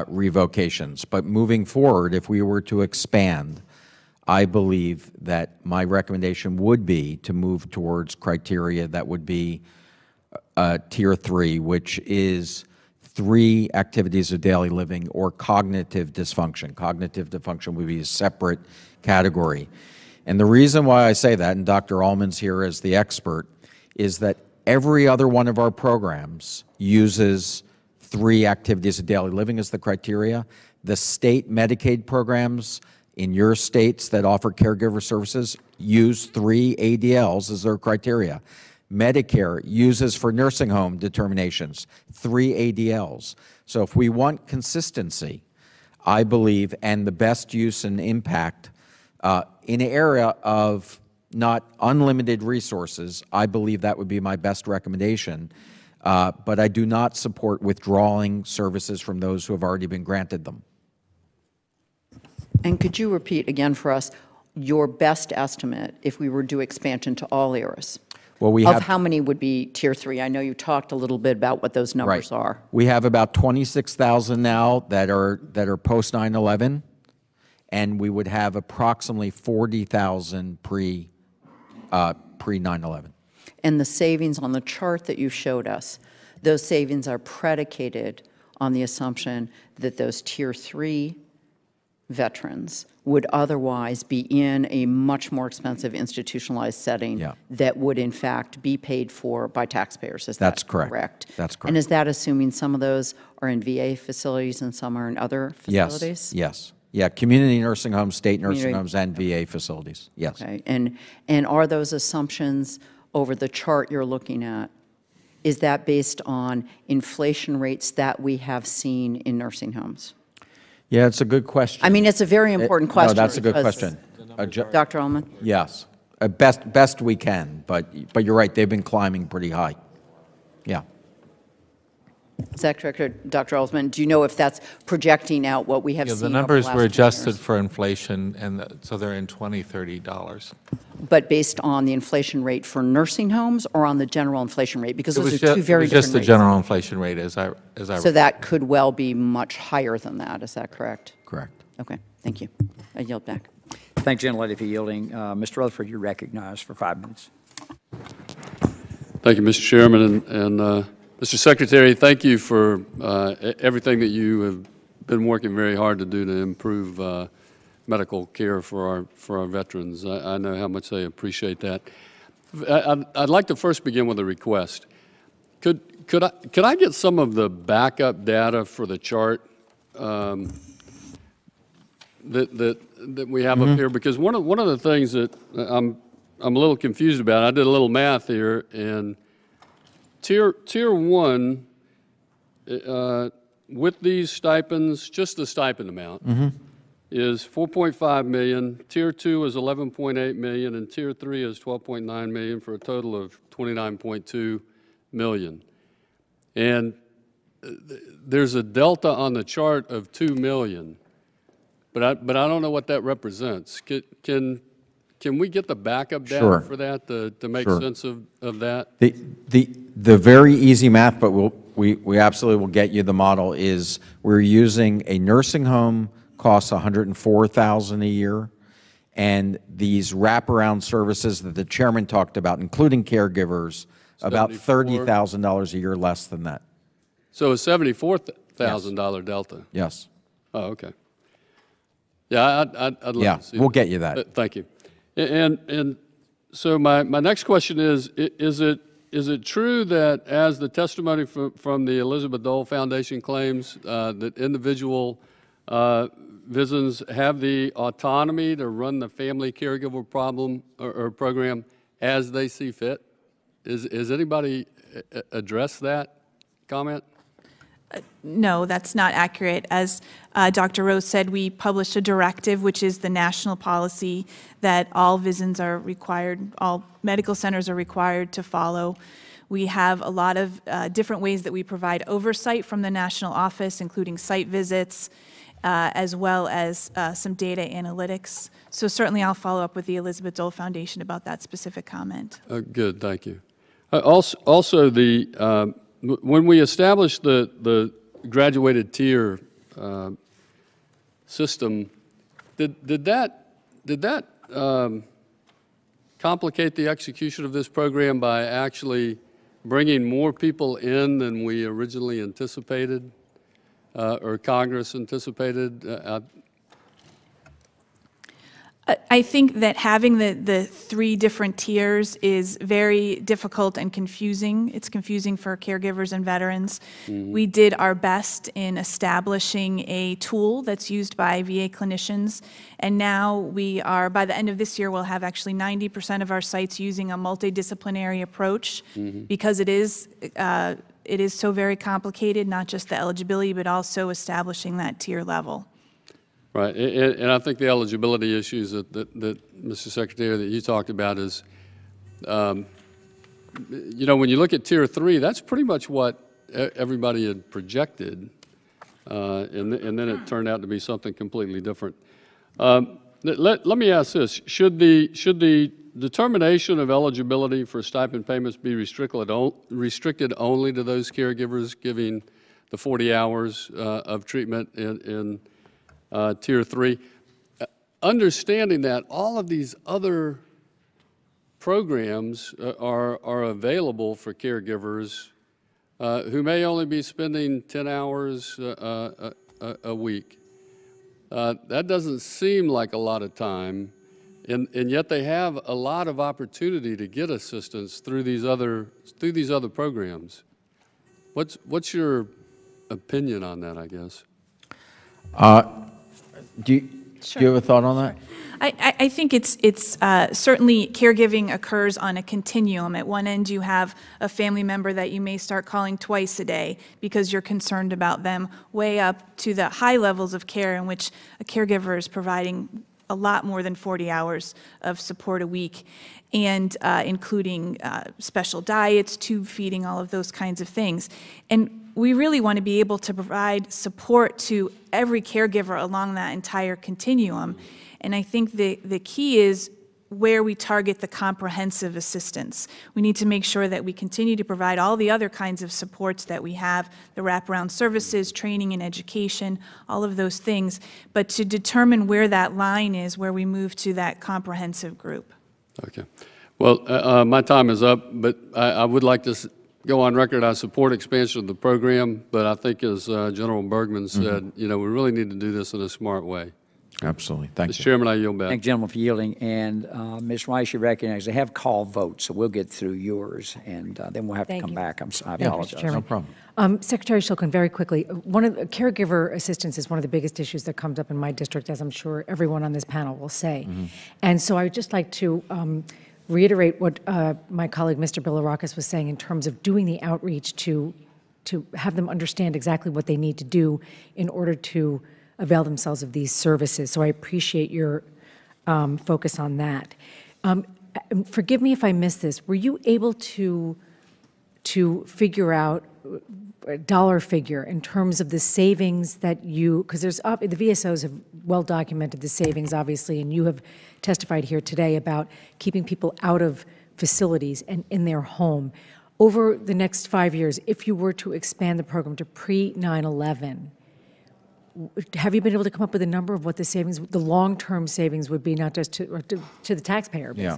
revocations. But moving forward, if we were to expand, I believe that my recommendation would be to move towards criteria that would be Tier 3, which is 3 activities of daily living or cognitive dysfunction. Cognitive dysfunction would be a separate category. And the reason why I say that, and Dr. Allman's here as the expert, is that every other one of our programs uses 3 activities of daily living as the criteria. The state Medicaid programs in your states that offer caregiver services use 3 ADLs as their criteria. Medicare uses for nursing home determinations 3 ADLs. So if we want consistency, I believe, and the best use and impact in an area of not unlimited resources, I believe that would be my best recommendation. But I do not support withdrawing services from those who have already been granted them. And could you repeat again for us your best estimate if we were to do expansion to all eras? Well, we of have, how many would be Tier 3? I know you talked a little bit about what those numbers are. We have about 26,000 now that are post 9/11, and we would have approximately 40,000 pre 9/11. And the savings on the chart that you showed us, those savings are predicated on the assumption that those Tier 3 veterans would otherwise be in a much more expensive institutionalized setting that would in fact be paid for by taxpayers. Is that correct? That's correct. And is that assuming some of those are in VA facilities and some are in other facilities? Yes. Yeah, community nursing homes, state nursing homes, and VA facilities. Yes. Okay. And are those assumptions over the chart you're looking at, is that based on inflation rates that we have seen in nursing homes? Yeah, it's a good question. I mean, it's a very important question. No, that's a good question. Dr. Ullman? Yes. Best we can, but you're right, they've been climbing pretty high. Yeah. Is that correct, Dr. Ullman? Do you know if that's projecting out what we have seen The over numbers last were 20 adjusted years? for inflation, and so they're in $20-30. But based on the inflation rate for nursing homes or on the general inflation rate? Because those are two very different rates. It was just the general inflation rate, as I So that could well be much higher than that. Is that correct? Correct. Okay. Thank you. I yield back. Thank you, gentlelady, for yielding. Mr. Rutherford, you're recognized for 5 minutes. Thank you, Mr. Chairman, and Mr. Secretary, thank you for everything that you have been working very hard to do to improve medical care for our veterans. I know how much they appreciate that. I'd like to first begin with a request. Could I get some of the backup data for the chart that we have up here? Because one of the things that I'm a little confused about, I did a little math here, and Tier 1, with these stipends, just the stipend amount, is $4.5 million. Tier 2 is $11.8 million, and Tier 3 is $12.9 million, for a total of $29.2 million. And there's a delta on the chart of $2 million, but I don't know what that represents. Can we get the backup data for that to make sense of that? The very easy math, but we absolutely will get you the model, is we're using a nursing home costs $104,000 a year, and these wraparound services that the chairman talked about, including caregivers, about $30,000 a year less than that. So a $74,000 delta? Yes. Oh, okay. Yeah, I'd love to see we'll get you that. Thank you. And so my next question is it true that, as the testimony from the Elizabeth Dole Foundation claims, that individual VISNs have the autonomy to run the family caregiver program as they see fit? Is anybody addressed that comment? No, that's not accurate. As Dr. Rose said, we published a directive, which is the national policy that all VISNs are required, all medical centers are required to follow. We have a lot of different ways that we provide oversight from the national office, including site visits, as well as some data analytics. So certainly I'll follow up with the Elizabeth Dole Foundation about that specific comment. Good, thank you. Also, when we established the graduated tier system, did that complicate the execution of this program by actually bringing more people in than we originally anticipated, or Congress anticipated? I think that having the 3 different tiers is very difficult and confusing. It's confusing for caregivers and veterans. We did our best in establishing a tool that's used by VA clinicians, and now we are, by the end of this year, we'll have actually 90% of our sites using a multidisciplinary approach, because it is so very complicated, not just the eligibility, but also establishing that tier level. Right, and I think the eligibility issues that Mr. Secretary, that you talked about is, when you look at Tier 3, that's pretty much what everybody had projected, and then it turned out to be something completely different. Let me ask this: should the determination of eligibility for stipend payments be restricted only to those caregivers giving the 40 hours of treatment in Tier 3, understanding that all of these other programs are available for caregivers who may only be spending 10 hours a week. That doesn't seem like a lot of time, and yet they have a lot of opportunity to get assistance through these other programs. What's your opinion on that, I guess? Do you have a thought on that? I think it's certainly caregiving occurs on a continuum. At one end, you have a family member that you may start calling twice a day because you're concerned about them, way up to the high levels of care in which a caregiver is providing a lot more than 40 hours of support a week, and including special diets, tube feeding, all of those kinds of things. And we really want to be able to provide support to every caregiver along that entire continuum. And I think the key is where we target the comprehensive assistance. We need to make sure that we continue to provide all the other kinds of supports that we have, the wraparound services, training and education, all of those things, but to determine where that line is, where we move to that comprehensive group. Okay. Well, my time is up, but I would like to go on record. I support expansion of the program, but I think as General Bergman said, you know, we really need to do this in a smart way. Absolutely. Thank Mr. you. Chairman, I yield back. Thank you, gentlemen, for yielding. And Ms. Rice, you recognize they have call votes, so we'll get through yours, and then we'll have to Thank come you. back. I Thank you, Mr. apologize. Chairman. No problem. Secretary Shulkin, very quickly, one of the caregiver assistance is one of the biggest issues that comes up in my district, as I'm sure everyone on this panel will say. And so I would just like to reiterate what my colleague, Mr. Bilirakis, was saying in terms of doing the outreach to have them understand exactly what they need to do in order to avail themselves of these services. So I appreciate your focus on that. Forgive me if I missed this. Were you able to figure out a dollar figure in terms of the savings that you, because there's, the VSOs have well documented the savings, obviously, and you have testified here today about keeping people out of facilities and in their home. Over the next 5 years, if you were to expand the program to pre-9/11, have you been able to come up with a number of what the savings, the long-term savings would be, not just to the taxpayer? Yeah.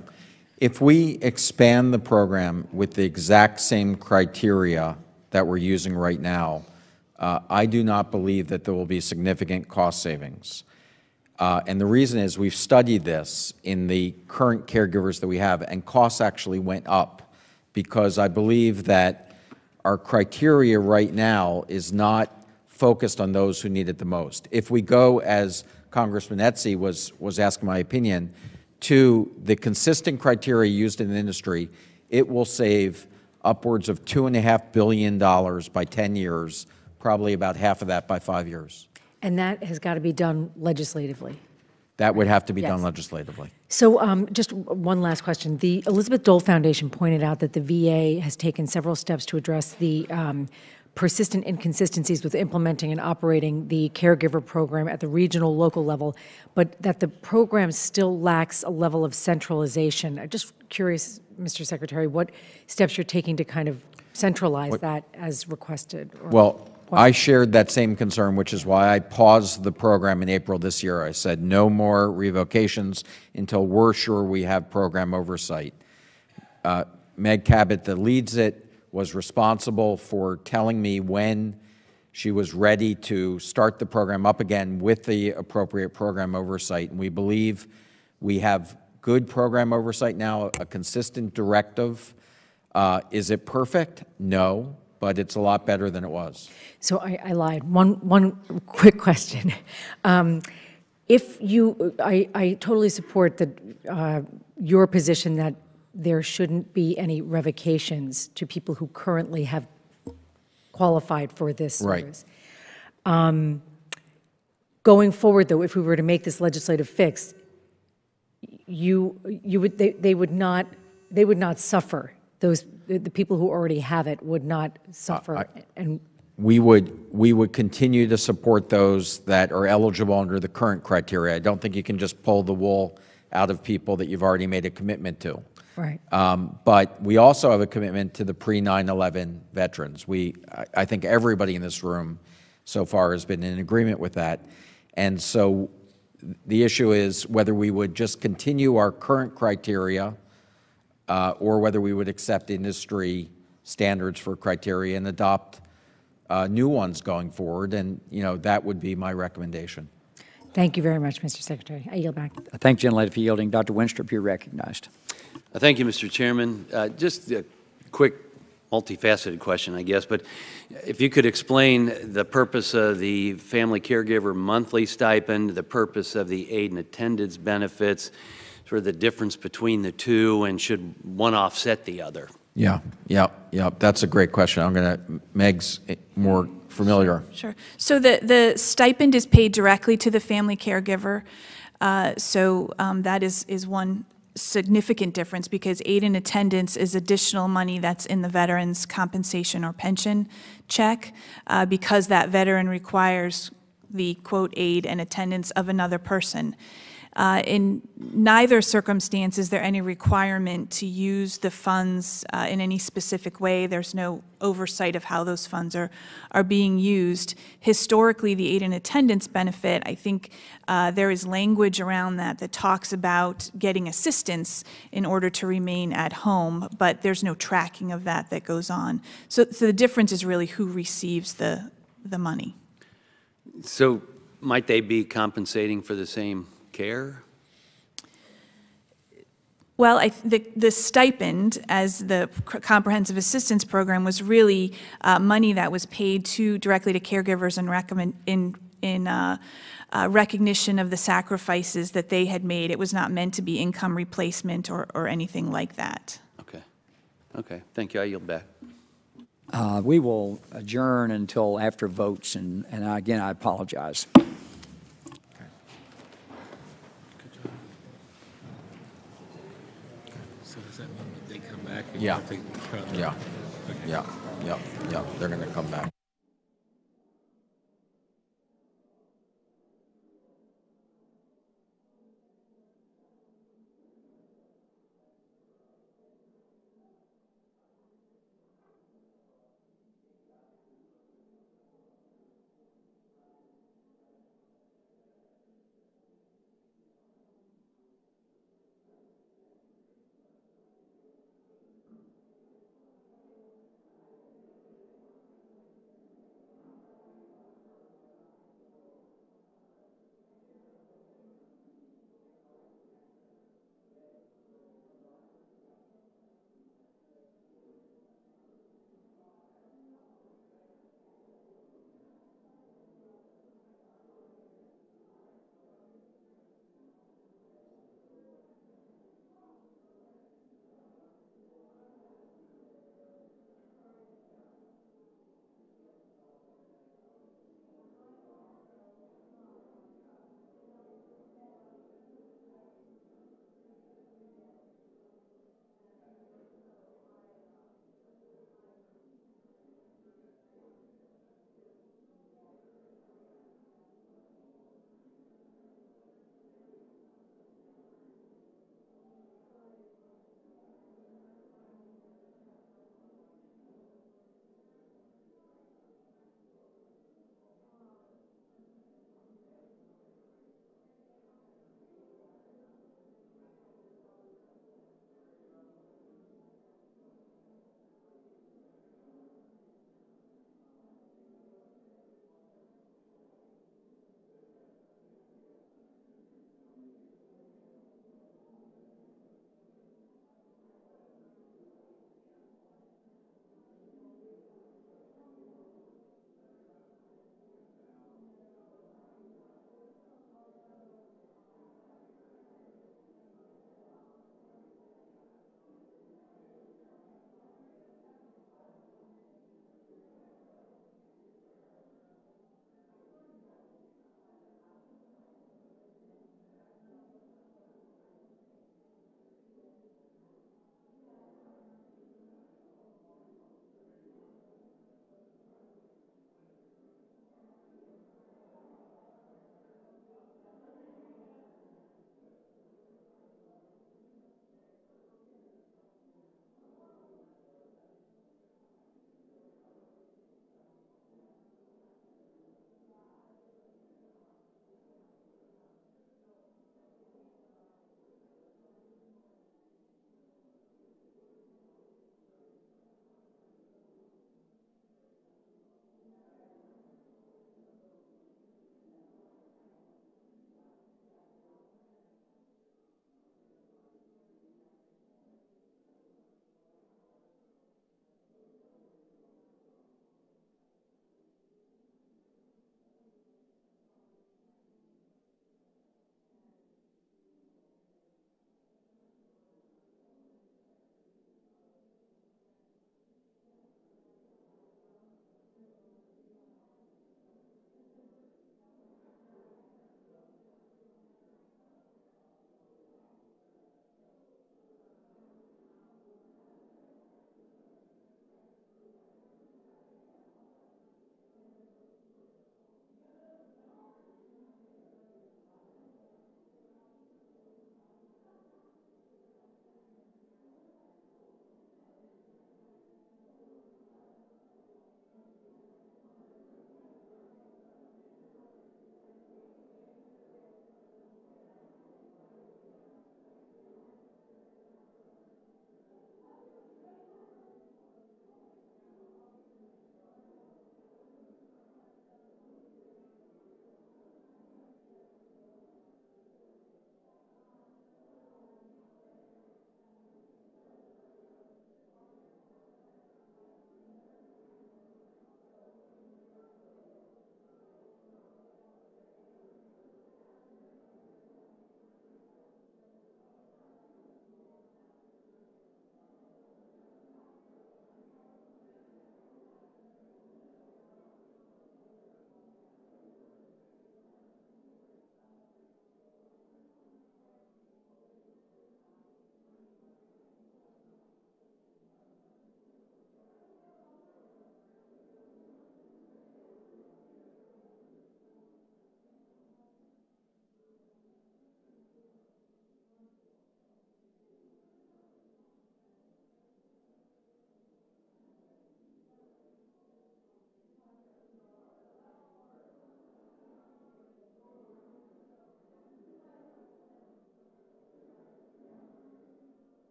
If we expand the program with the exact same criteria that we're using right now, I do not believe that there will be significant cost savings. And the reason is we've studied this in the current caregivers that we have, and costs actually went up because I believe that our criteria right now is not focused on those who need it the most. If we go, as Congressman Etzi was asking my opinion, to the consistent criteria used in the industry, it will save upwards of $2.5 billion by 10 years, probably about half of that by 5 years. And that has got to be done legislatively. That would have to be Yes. done legislatively. So just one last question. The Elizabeth Dole Foundation pointed out that the VA has taken several steps to address the persistent inconsistencies with implementing and operating the caregiver program at the regional, local level, but that the program still lacks a level of centralization. I'm just curious, Mr. Secretary, what steps you're taking to kind of centralize that as requested? Well, I shared that same concern, which is why I paused the program in April this year. I said no more revocations until we're sure we have program oversight. Meg Cabot, that leads it, was responsible for telling me when she was ready to start the program up again with the appropriate program oversight. And we believe we have good program oversight now, a consistent directive. Is it perfect? No, but it's a lot better than it was. So I lied. One quick question. If you, I totally support your position that there shouldn't be any revocations to people who currently have qualified for this service. Right. Going forward, though, if we were to make this legislative fix, they would not suffer. The people who already have it would not suffer. And we would continue to support those that are eligible under the current criteria. I don't think you can just pull the wool out of people that you've already made a commitment to. Right. But we also have a commitment to the pre-9/11 veterans. I think everybody in this room so far has been in agreement with that. And so the issue is whether we would just continue our current criteria or whether we would accept industry standards for criteria and adopt new ones going forward, and that would be my recommendation. Thank you very much, Mr. Secretary. I yield back. I thank the gentlelady for yielding. Dr. Winstrup, you're recognized. Thank you, Mr. Chairman. Just a quick, multifaceted question, I guess, but if you could explain the purpose of the family caregiver monthly stipend, the purpose of the aid and attendance benefits, sort of the difference between the two, and should one offset the other? Yeah. That's a great question. Meg's more familiar. Sure. So the stipend is paid directly to the family caregiver. That is one significant difference, because aid and attendance is additional money that's in the veteran's compensation or pension check, because that veteran requires the, quote, aid and attendance of another person. In neither circumstance is there any requirement to use the funds in any specific way. There's no oversight of how those funds are being used. Historically, the aid and attendance benefit, I think there is language around that talks about getting assistance in order to remain at home, but there's no tracking of that goes on. So the difference is really who receives the money. So might they be compensating for the same care? Well, the stipend, as the comprehensive assistance program, was really money that was paid directly to caregivers in recognition of the sacrifices that they had made. It was not meant to be income replacement or anything like that. Okay. Thank you. I yield back. We will adjourn until after votes, and again, I apologize. So does that mean that they come back? And Yeah. take control? Yeah. Okay. Yeah. They're going to come back.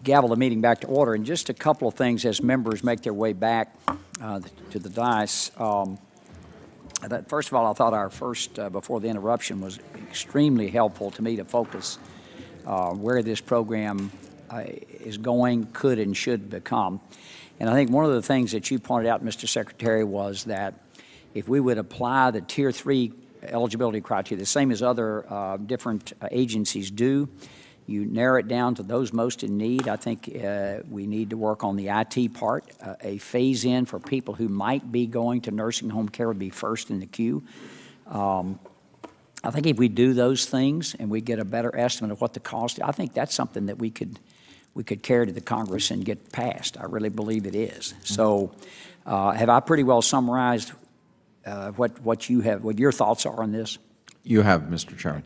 Gavel the meeting back to order. And just a couple of things as members make their way back to the dais. First of all, I thought our first, before the interruption, was extremely helpful to me to focus where this program is going, could, and should become. And I think one of the things that you pointed out, Mr. Secretary, was that if we would apply the Tier 3 eligibility criteria, the same as other different agencies do, you narrow it down to those most in need. I think we need to work on the IT part. A phase-in for people who might be going to nursing home care would be first in the queue. I think if we do those things and we get a better estimate of what the cost, I think that's something that we could carry to the Congress and get passed. I really believe it is. So have I pretty well summarized what your thoughts are on this? You have, Mr. Chairman.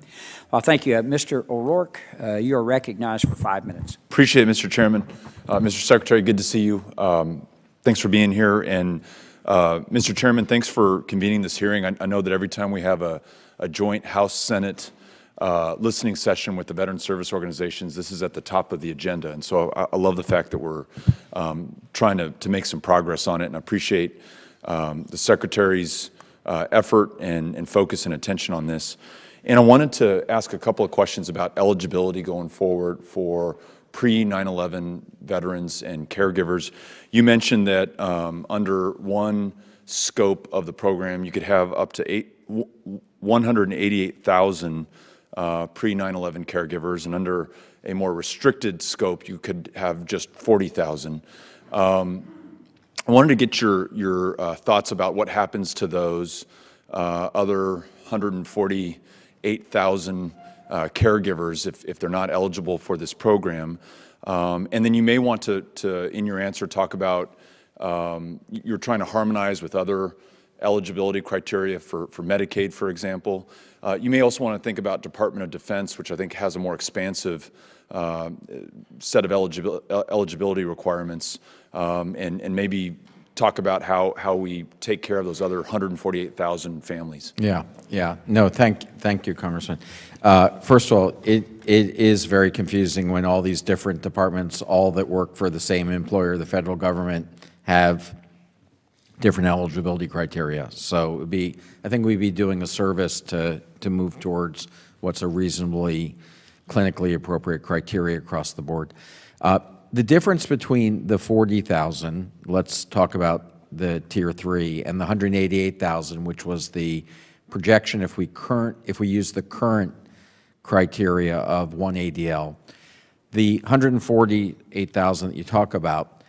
Well, thank you. Mr. O'Rourke, you are recognized for 5 minutes. Appreciate it, Mr. Chairman. Mr. Secretary, good to see you. Thanks for being here. And Mr. Chairman, thanks for convening this hearing. I know that every time we have a joint House-Senate listening session with the veteran service organizations, this is at the top of the agenda. And so I love the fact that we're trying to make some progress on it, and I appreciate the Secretary's effort and focus and attention on this. And I wanted to ask a couple of questions about eligibility going forward for pre-9/11 veterans and caregivers. You mentioned that under one scope of the program, you could have up to 188,000 pre-9/11 caregivers, and under a more restricted scope, you could have just 40,000. I wanted to get your thoughts about what happens to those other 148,000 caregivers if they're not eligible for this program. And then you may want to, in your answer, talk about you're trying to harmonize with other eligibility criteria for Medicaid, for example. You may also want to think about Department of Defense, which I think has a more expansive set of eligibility requirements, and maybe talk about how we take care of those other 148,000 families. Yeah. No, thank you, Congressman. First of all, it is very confusing when all these different departments, all that work for the same employer, the federal government, have different eligibility criteria. So I think we'd be doing a service to move towards what's a reasonably clinically appropriate criteria across the board. The difference between the 40,000, let's talk about the Tier 3, and the 188,000, which was the projection if we use the current criteria of 1 ADL. The 148,000 that you talk about,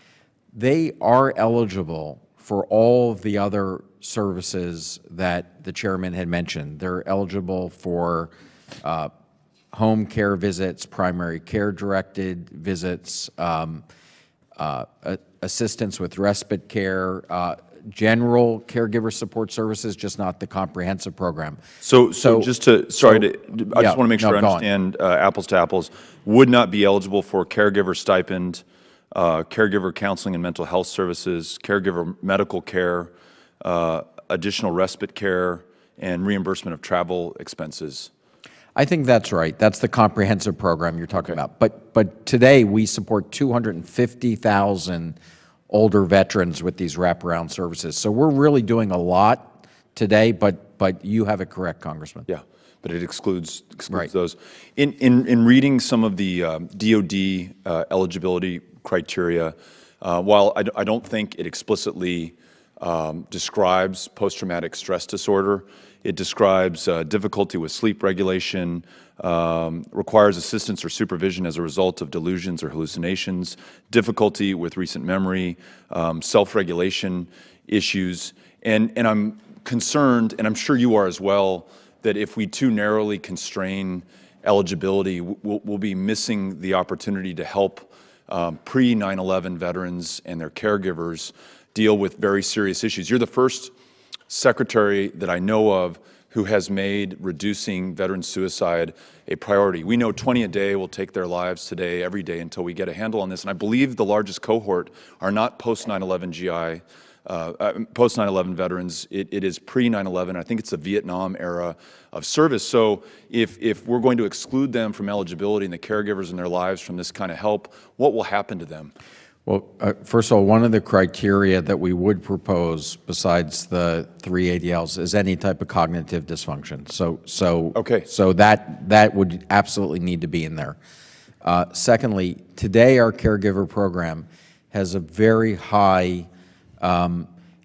they are eligible for all of the other services that the chairman had mentioned. They're eligible for home care visits, primary care directed visits, assistance with respite care, general caregiver support services, just not the comprehensive program. So just to, I just want to make sure I understand apples to apples, would not be eligible for caregiver stipend, caregiver counseling and mental health services, caregiver medical care, additional respite care, and reimbursement of travel expenses. I think that's right. That's the comprehensive program you're talking about. But today we support 250,000 older veterans with these wraparound services. So we're really doing a lot today, but you have it correct, Congressman. Yeah, but it excludes those. In reading some of the DOD eligibility criteria, while I don't think it explicitly describes post-traumatic stress disorder, it describes difficulty with sleep regulation, requires assistance or supervision as a result of delusions or hallucinations, difficulty with recent memory, self-regulation issues. And I'm concerned, and I'm sure you are as well, that if we too narrowly constrain eligibility, we'll be missing the opportunity to help pre-9/11 veterans and their caregivers deal with very serious issues. You're the first secretary that I know of who has made reducing veteran suicide a priority. We know 20 a day will take their lives today, every day, until we get a handle on this. And I believe the largest cohort are not post-9/11 GI, post-9/11 veterans. It is pre-9/11. I think it's the Vietnam era of service. So if we're going to exclude them from eligibility and the caregivers in their lives from this kind of help, what will happen to them? Well, first of all, one of the criteria that we would propose, besides the 3 ADLs, is any type of cognitive dysfunction. So that would absolutely need to be in there. Secondly, today our caregiver program has a very high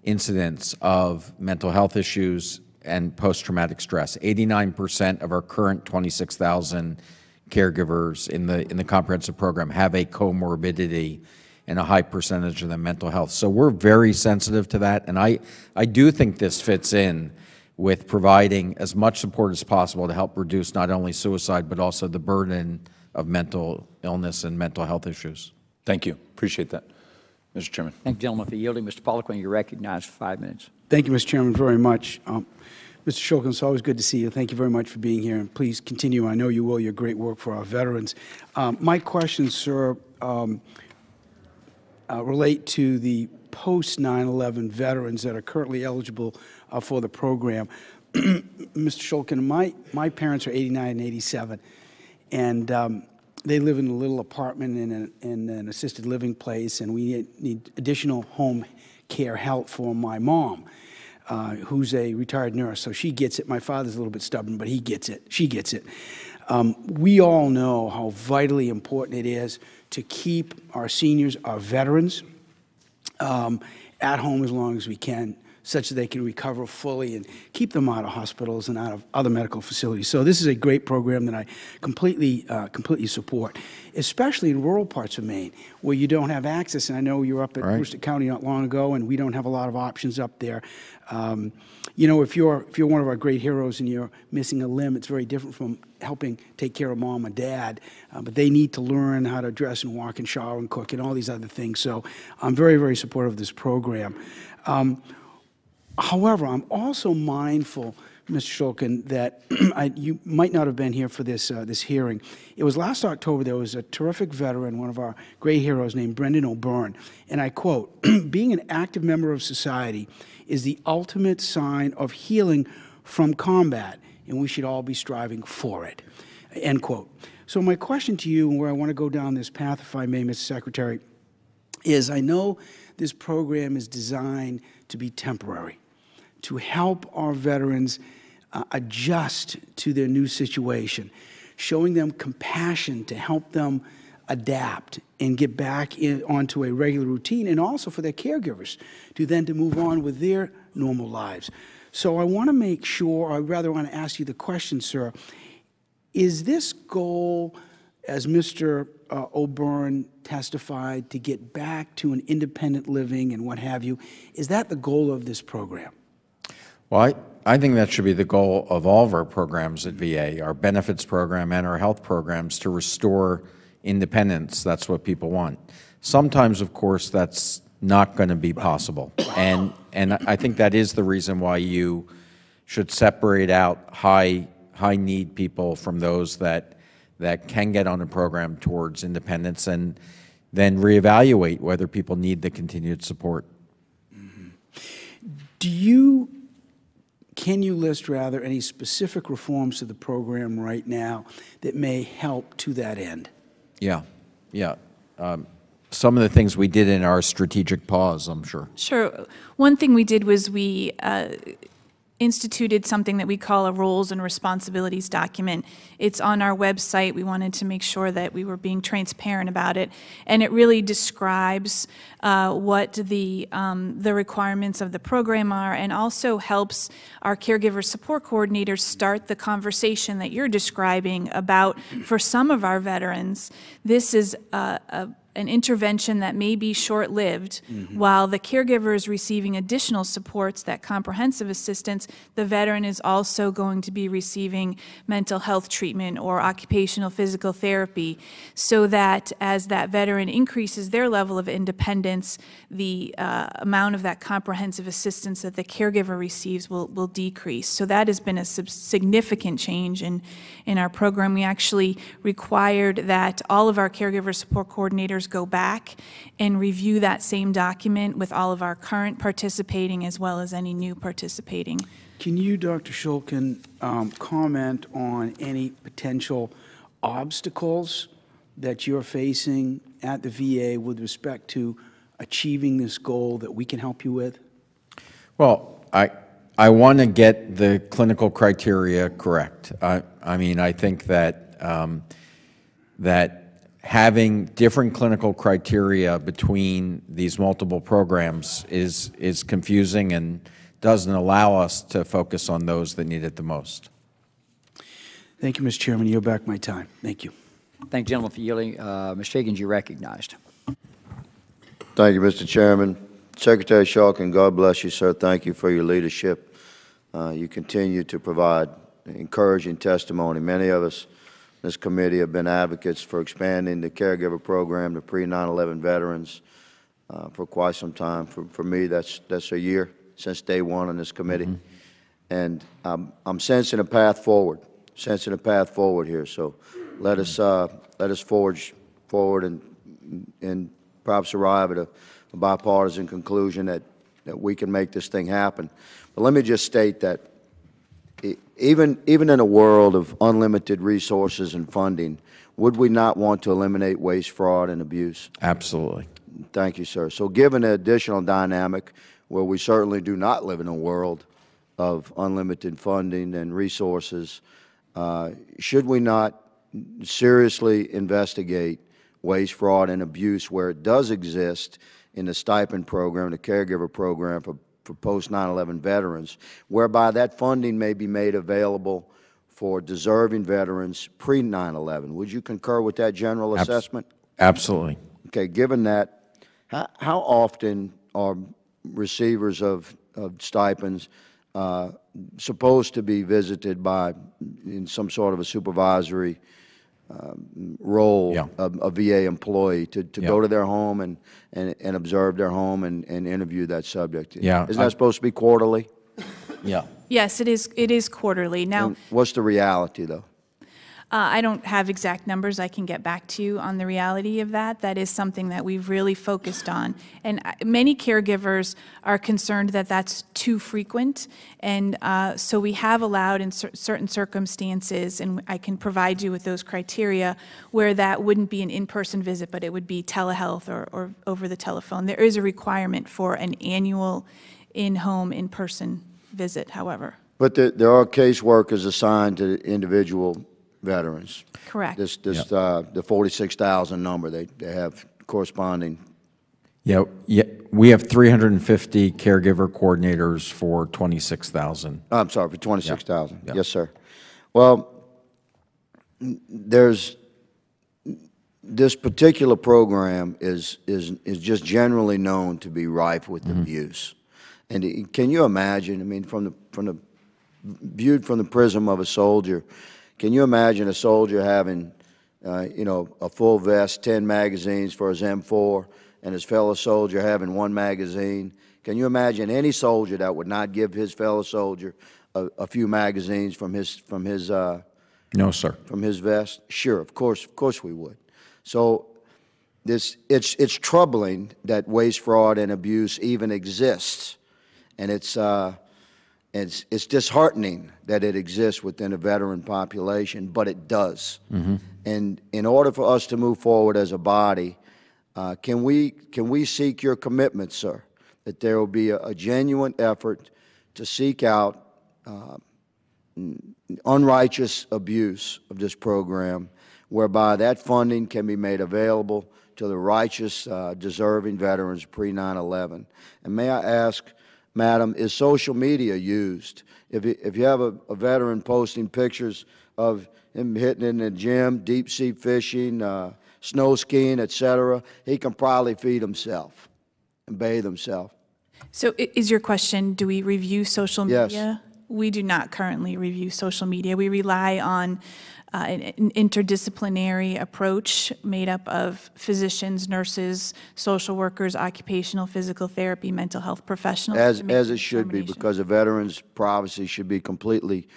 incidence of mental health issues and post-traumatic stress. 89% of our current 26,000 caregivers in the comprehensive program have a comorbidity, and a high percentage of them mental health. So we're very sensitive to that, and I do think this fits in with providing as much support as possible to help reduce not only suicide, but also the burden of mental illness and mental health issues. Thank you. Appreciate that. Mr. Chairman. Thank you, gentlemen, for yielding. Mr. Poliquin, you're recognized for 5 minutes. Thank you, Mr. Chairman, very much. Mr. Shulkin, it's always good to see you. Thank you very much for being here, and please continue. I know you will, your great work for our veterans. My questions, sir, relate to the post-9/11 veterans that are currently eligible for the program. Mr. Shulkin, my parents are 89 and 87, and they live in a little apartment in an assisted living place, and we need additional home care help for my mom, who's a retired nurse, so she gets it. My father's a little bit stubborn, but he gets it. She gets it. We all know how vitally important it is to keep our seniors, our veterans, at home as long as we can, such that they can recover fully and keep them out of hospitals and out of other medical facilities. So this is a great program that I completely support, especially in rural parts of Maine where you don't have access. And I know you were up at Worcester County not long ago, and we don't have a lot of options up there. You know, if you're one of our great heroes and you're missing a limb, it's very different from helping take care of mom and dad. But they need to learn how to dress and walk and shower and cook and all these other things. So I'm very, very supportive of this program. However, I'm also mindful, Mr. Shulkin, that you might not have been here for this hearing. It was last October. There was a terrific veteran, one of our great heroes, named Brendan O'Byrne, and I quote, "Being an active member of society is the ultimate sign of healing from combat, and we should all be striving for it," end quote. So my question to you, and where I want to go down this path, if I may, Mr. Secretary, is I know this program is designed to be temporary, to help our veterans adjust to their new situation, showing them compassion to help them adapt and get back onto a regular routine, and also for their caregivers to move on with their normal lives. So I want to make sure, or rather want to ask you the question, sir, is this goal, as Mr. O'Byrne testified, to get back to an independent living and what have you, is that the goal of this program? Well, I think that should be the goal of all of our programs at VA, our benefits program and our health programs, to restore independence. That's what people want. Sometimes, of course, that's not going to be possible. And I think that is the reason why you should separate out high need people from those that can get on a program towards independence, and then reevaluate whether people need the continued support. Can you list, rather, any specific reforms to the program right now that may help to that end? Yeah. Some of the things we did in our strategic pause, I'm sure. Sure. One thing we did was we instituted something that we call a roles and responsibilities document. It's on our website. We wanted to make sure that we were being transparent about it, and it really describes what the requirements of the program are, and also helps our caregiver support coordinators start the conversation that you're describing about, for some of our veterans, this is an intervention that may be short-lived. While the caregiver is receiving additional supports, that comprehensive assistance, the veteran is also going to be receiving mental health treatment or occupational physical therapy, so that as that veteran increases their level of independence, the amount of that comprehensive assistance that the caregiver receives will decrease. So that has been a significant change in our program. We actually required that all of our caregiver support coordinators go back and review that same document with all of our current participating as well as any new participating. Can you, Dr. Shulkin, comment on any potential obstacles that you're facing at the VA with respect to achieving this goal that we can help you with? Well, I want to get the clinical criteria correct. I mean, I think that that having different clinical criteria between these multiple programs is confusing and doesn't allow us to focus on those that need it the most. Thank you, Mr. Chairman. Yield back my time. Thank you. Thank you, gentlemen, for yielding. Mr. Higgins, you're recognized. Thank you, Mr. Chairman. Secretary Shulkin, God bless you, sir. Thank you for your leadership. You continue to provide encouraging testimony. Many of us in this committee have been advocates for expanding the Caregiver Program to pre-9/11 veterans for quite some time. For me, that's a year since day one on this committee. And I'm sensing a path forward, here. So let us forge forward and perhaps arrive at a bipartisan conclusion that we can make this thing happen. But let me just state that even in a world of unlimited resources and funding, would we not want to eliminate waste, fraud, and abuse? Absolutely. Thank you, sir. So given the additional dynamic where we certainly do not live in a world of unlimited funding and resources, should we not seriously investigate waste, fraud, and abuse where it does exist in the stipend program, the Caregiver Program for post-9/11 veterans, whereby that funding may be made available for deserving veterans pre-9/11. Would you concur with that general assessment? Absolutely. Okay, given that, how often are receivers of stipends supposed to be visited in some sort of a supervisory role of a VA employee to go to their home and observe their home and interview that subject? Yeah. Isn't that supposed to be quarterly? Yeah. Yes, it is quarterly. Now, And what's the reality, though? I don't have exact numbers. I can get back to you on the reality of that. That is something that we've really focused on. And many caregivers are concerned that that's too frequent. And so we have allowed in certain circumstances, and I can provide you with those criteria, where that wouldn't be an in-person visit, but it would be telehealth or over the telephone. There is a requirement for an annual in-home, in-person visit, however. But there are caseworkers assigned to individual veterans. Correct. The 46,000 number, they have corresponding. Yeah, we have 350 caregiver coordinators for 26,000. I'm sorry, for 26,000. Yeah. Yes, sir. Well, this particular program is just generally known to be rife with abuse. And can you imagine, I mean, viewed from the prism of a soldier, can you imagine a soldier having, a full vest, 10 magazines for his M4, and his fellow soldier having 1 magazine? Can you imagine any soldier that would not give his fellow soldier a few magazines from his No, sir. From his vest? Sure, of course we would. So it's troubling that waste, fraud, and abuse even exists, and it's disheartening that it exists within a veteran population, but it does. Mm-hmm. And in order for us to move forward as a body, can we seek your commitment, sir, that there will be a genuine effort to seek out unrighteous abuse of this program, whereby that funding can be made available to the righteous, deserving veterans pre-9/11. And may I ask, Madam, is social media used? If you have a veteran posting pictures of him hitting in the gym, deep-sea fishing, snow skiing, etc., he can probably feed himself and bathe himself. So is your question, do we review social media? Yes. We do not currently review social media. We rely on an interdisciplinary approach made up of physicians, nurses, social workers, occupational physical therapy, mental health professionals. As it should be, because a veteran's privacy should be completely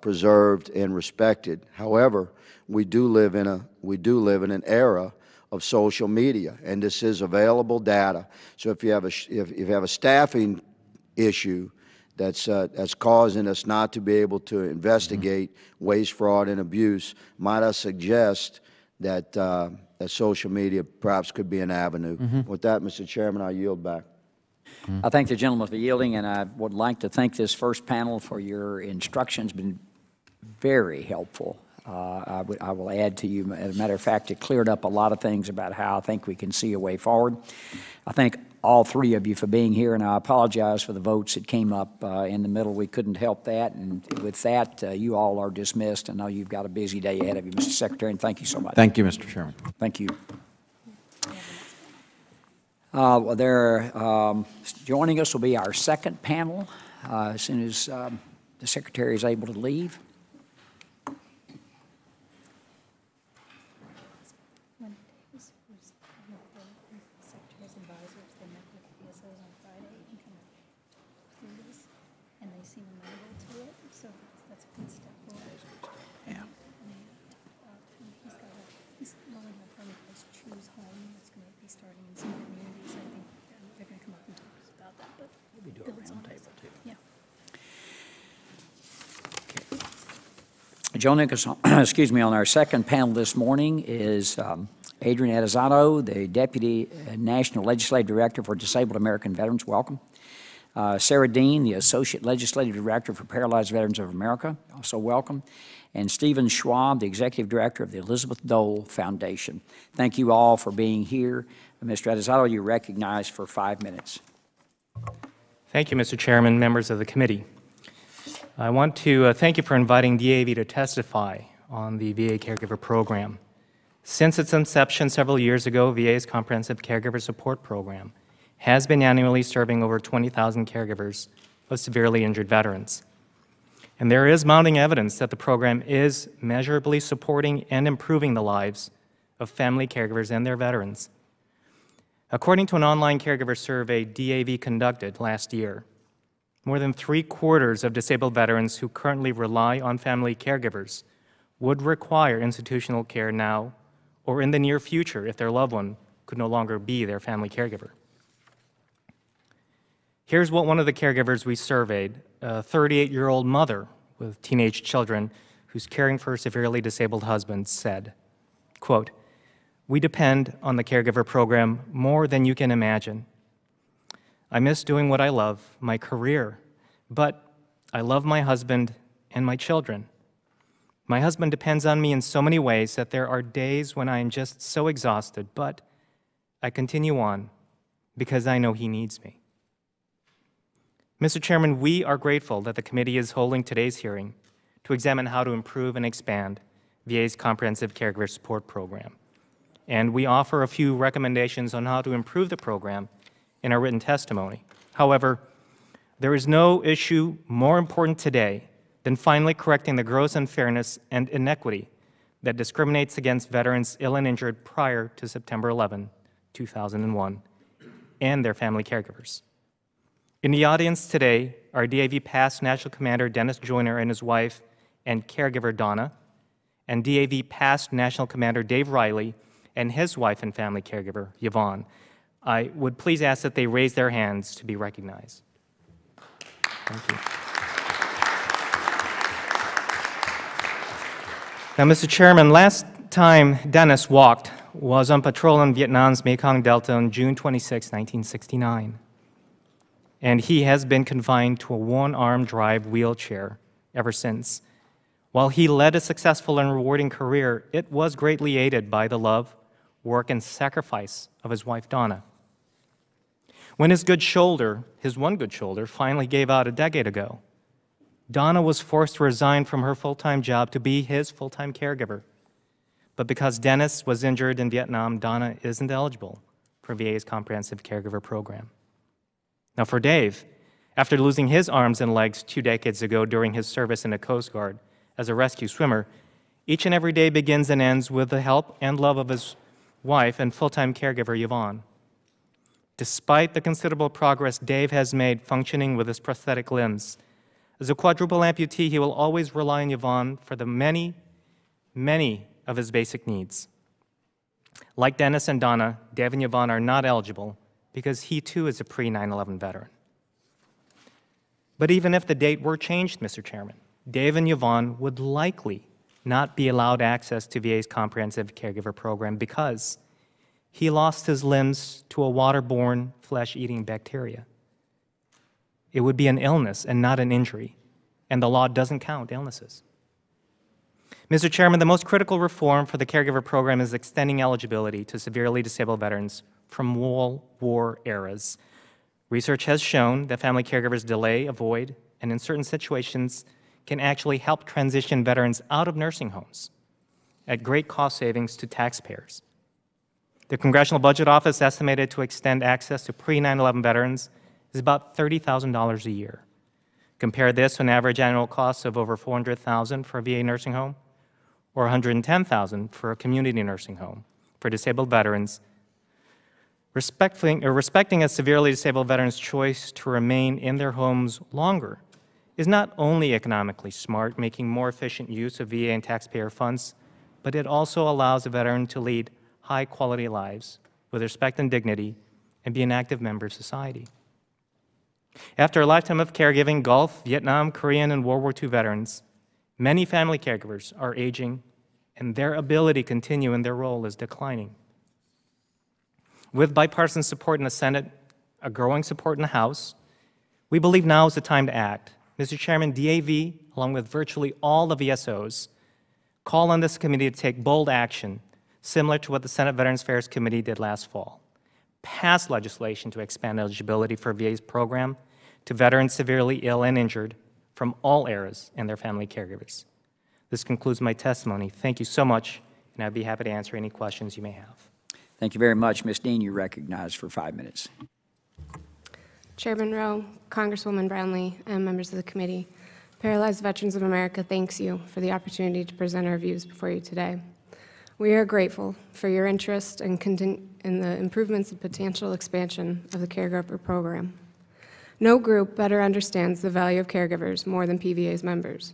preserved and respected. However, we do live in an era of social media, and this is available data. So if you have a staffing issue that's causing us not to be able to investigate waste, fraud, and abuse, might I suggest that that social media perhaps could be an avenue. With that, Mr. Chairman, I yield back. I thank the gentleman for yielding, and I would like to thank this first panel for your instructions. Been very helpful. I will add to you, as a matter of fact, it cleared up a lot of things about how I think we can see a way forward. I thank all three of you for being here, and I apologize for the votes that came up in the middle. We couldn't help that, and with that, you all are dismissed. I know you've got a busy day ahead of you, Mr. Secretary, and thank you so much. Thank you, Mr. Chairman. Thank you. Joining us will be our second panel as soon as the Secretary is able to leave. Joining us, excuse me, on our second panel this morning is Adrian Adesato, the Deputy National Legislative Director for Disabled American Veterans. Welcome. Sarah Dean, the Associate Legislative Director for Paralyzed Veterans of America. Also welcome. And Stephen Schwab, the Executive Director of the Elizabeth Dole Foundation. Thank you all for being here. Mr. Adesato, you're recognized for 5 minutes. Thank you, Mr. Chairman, members of the committee. I want to thank you for inviting DAV to testify on the VA Caregiver Program. Since its inception several years ago, VA's Comprehensive Caregiver Support Program has been annually serving over 20,000 caregivers of severely injured veterans. And there is mounting evidence that the program is measurably supporting and improving the lives of family caregivers and their veterans. According to an online caregiver survey DAV conducted last year, more than 3/4 of disabled veterans who currently rely on family caregivers would require institutional care now or in the near future if their loved one could no longer be their family caregiver. Here's what one of the caregivers we surveyed, a 38-year-old mother with teenage children who's caring for her severely disabled husband, said, quote, "We depend on the caregiver program more than you can imagine. I miss doing what I love, my career, but I love my husband and my children. My husband depends on me in so many ways that there are days when I am just so exhausted, but I continue on because I know he needs me. Mr. Chairman, we are grateful that the committee is holding today's hearing to examine how to improve and expand VA's Comprehensive Caregiver Support Program. And we offer a few recommendations on how to improve the program in our written testimony. However, there is no issue more important today than finally correcting the gross unfairness and inequity that discriminates against veterans ill and injured prior to September 11, 2001, and their family caregivers. In the audience today are DAV past National Commander Dennis Joyner and his wife and caregiver Donna, and DAV past National Commander Dave Riley and his wife and family caregiver Yvonne. I would please ask that they raise their hands to be recognized. Thank you. Now, Mr. Chairman, last time Dennis walked was on patrol in Vietnam's Mekong Delta on June 26, 1969. And he has been confined to a one-arm drive wheelchair ever since. While he led a successful and rewarding career, it was greatly aided by the love, work, and sacrifice of his wife, Donna. When his one good shoulder, finally gave out a decade ago, Donna was forced to resign from her full-time job to be his full-time caregiver. But because Dennis was injured in Vietnam, Donna isn't eligible for VA's Comprehensive Caregiver Program. Now for Dave, after losing his arms and legs 2 decades ago during his service in the Coast Guard as a rescue swimmer, each and every day begins and ends with the help and love of his wife and full-time caregiver, Yvonne. Despite the considerable progress Dave has made functioning with his prosthetic limbs, as a quadruple amputee, he will always rely on Yvonne for the many of his basic needs. Like Dennis and Donna, Dave and Yvonne are not eligible because he too is a pre-9/11 veteran. But even if the date were changed, Mr. Chairman, Dave and Yvonne would likely not be allowed access to VA's Comprehensive Caregiver Program because he lost his limbs to a waterborne flesh-eating bacteria. It would be an illness and not an injury, and the law doesn't count illnesses. Mr. Chairman, the most critical reform for the Caregiver Program is extending eligibility to severely disabled veterans from World War eras. Research has shown that family caregivers delay, avoid, and in certain situations can actually help transition veterans out of nursing homes at great cost savings to taxpayers. The Congressional Budget Office estimated to extend access to pre-9/11 veterans is about $30,000 a year. Compare this to an average annual cost of over $400,000 for a VA nursing home or $110,000 for a community nursing home for disabled veterans. Respecting a severely disabled veteran's choice to remain in their homes longer is not only economically smart, making more efficient use of VA and taxpayer funds, but it also allows a veteran to lead high-quality lives with respect and dignity and be an active member of society. After a lifetime of caregiving, Gulf, Vietnam, Korean, and World War II veterans, many family caregivers are aging, and their ability to continue in their role is declining. With bipartisan support in the Senate, a growing support in the House, we believe now is the time to act. Mr. Chairman, DAV, along with virtually all the VSOs, call on this committee to take bold action, similar to what the Senate Veterans Affairs Committee did last fall. Pass legislation to expand eligibility for VA's program to veterans severely ill and injured from all eras and their family caregivers. This concludes my testimony. Thank you so much, and I'd be happy to answer any questions you may have. Thank you very much. Ms. Dean, you're recognized for 5 minutes. Chairman Rowe, Congresswoman Brownlee, and members of the committee, Paralyzed Veterans of America thanks you for the opportunity to present our views before you today. We are grateful for your interest in the improvements and potential expansion of the Caregiver Program. No group better understands the value of caregivers more than PVA's members,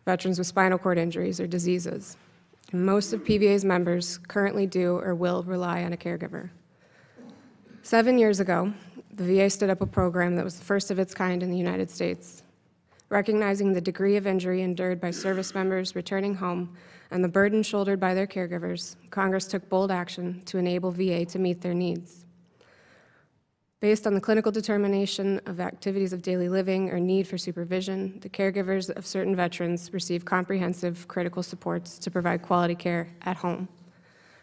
veterans with spinal cord injuries or diseases. And most of PVA's members currently do or will rely on a caregiver. 7 years ago, the VA stood up a program that was the first of its kind in the United States. Recognizing the degree of injury endured by service members returning home and the burden shouldered by their caregivers, Congress took bold action to enable VA to meet their needs. Based on the clinical determination of activities of daily living or need for supervision, the caregivers of certain veterans receive comprehensive critical supports to provide quality care at home.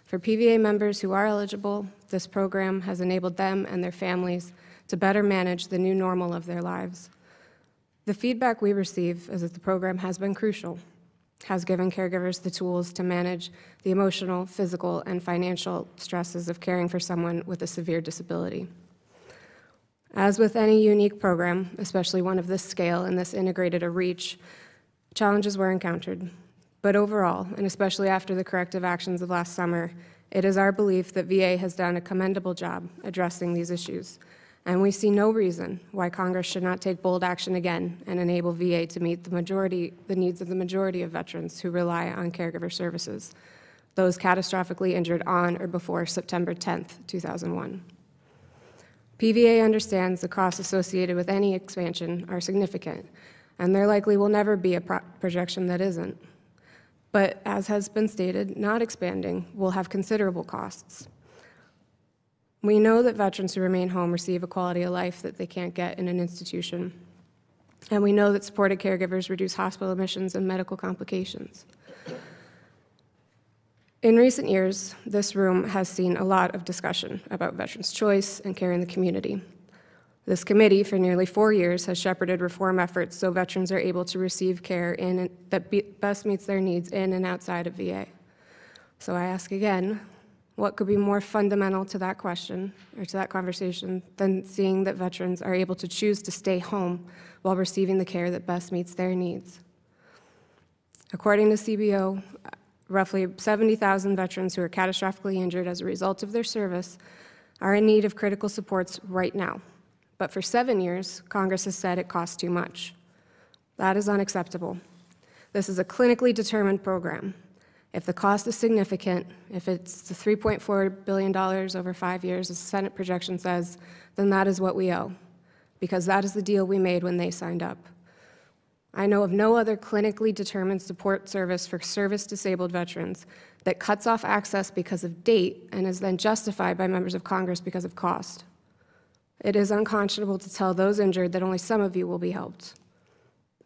For PVA members who are eligible, this program has enabled them and their families to better manage the new normal of their lives. The feedback we receive is that the program has been crucial, has given caregivers the tools to manage the emotional, physical, and financial stresses of caring for someone with a severe disability. As with any unique program, especially one of this scale and this integrated a reach, challenges were encountered. But overall, and especially after the corrective actions of last summer, it is our belief that VA has done a commendable job addressing these issues, and we see no reason why Congress should not take bold action again and enable VA to meet the needs of the majority of veterans who rely on caregiver services, those catastrophically injured on or before September 10th, 2001. PVA understands the costs associated with any expansion are significant, and there likely will never be a projection that isn't. But as has been stated, not expanding will have considerable costs. We know that veterans who remain home receive a quality of life that they can't get in an institution. And we know that supported caregivers reduce hospital admissions and medical complications. In recent years, this room has seen a lot of discussion about veterans' choice and care in the community. This committee, for nearly 4 years, has shepherded reform efforts so veterans are able to receive care that best meets their needs in and outside of VA. So I ask again, what could be more fundamental to that question, or to that conversation, than seeing that veterans are able to choose to stay home while receiving the care that best meets their needs? According to CBO, roughly 70,000 veterans who are catastrophically injured as a result of their service are in need of critical supports right now. But for 7 years, Congress has said it costs too much. That is unacceptable. This is a clinically determined program. If the cost is significant, if it's the $3.4 billion over 5 years, as the Senate projection says, then that is what we owe, because that is the deal we made when they signed up. I know of no other clinically determined support service for service-disabled veterans that cuts off access because of date and is then justified by members of Congress because of cost. It is unconscionable to tell those injured that only some of you will be helped.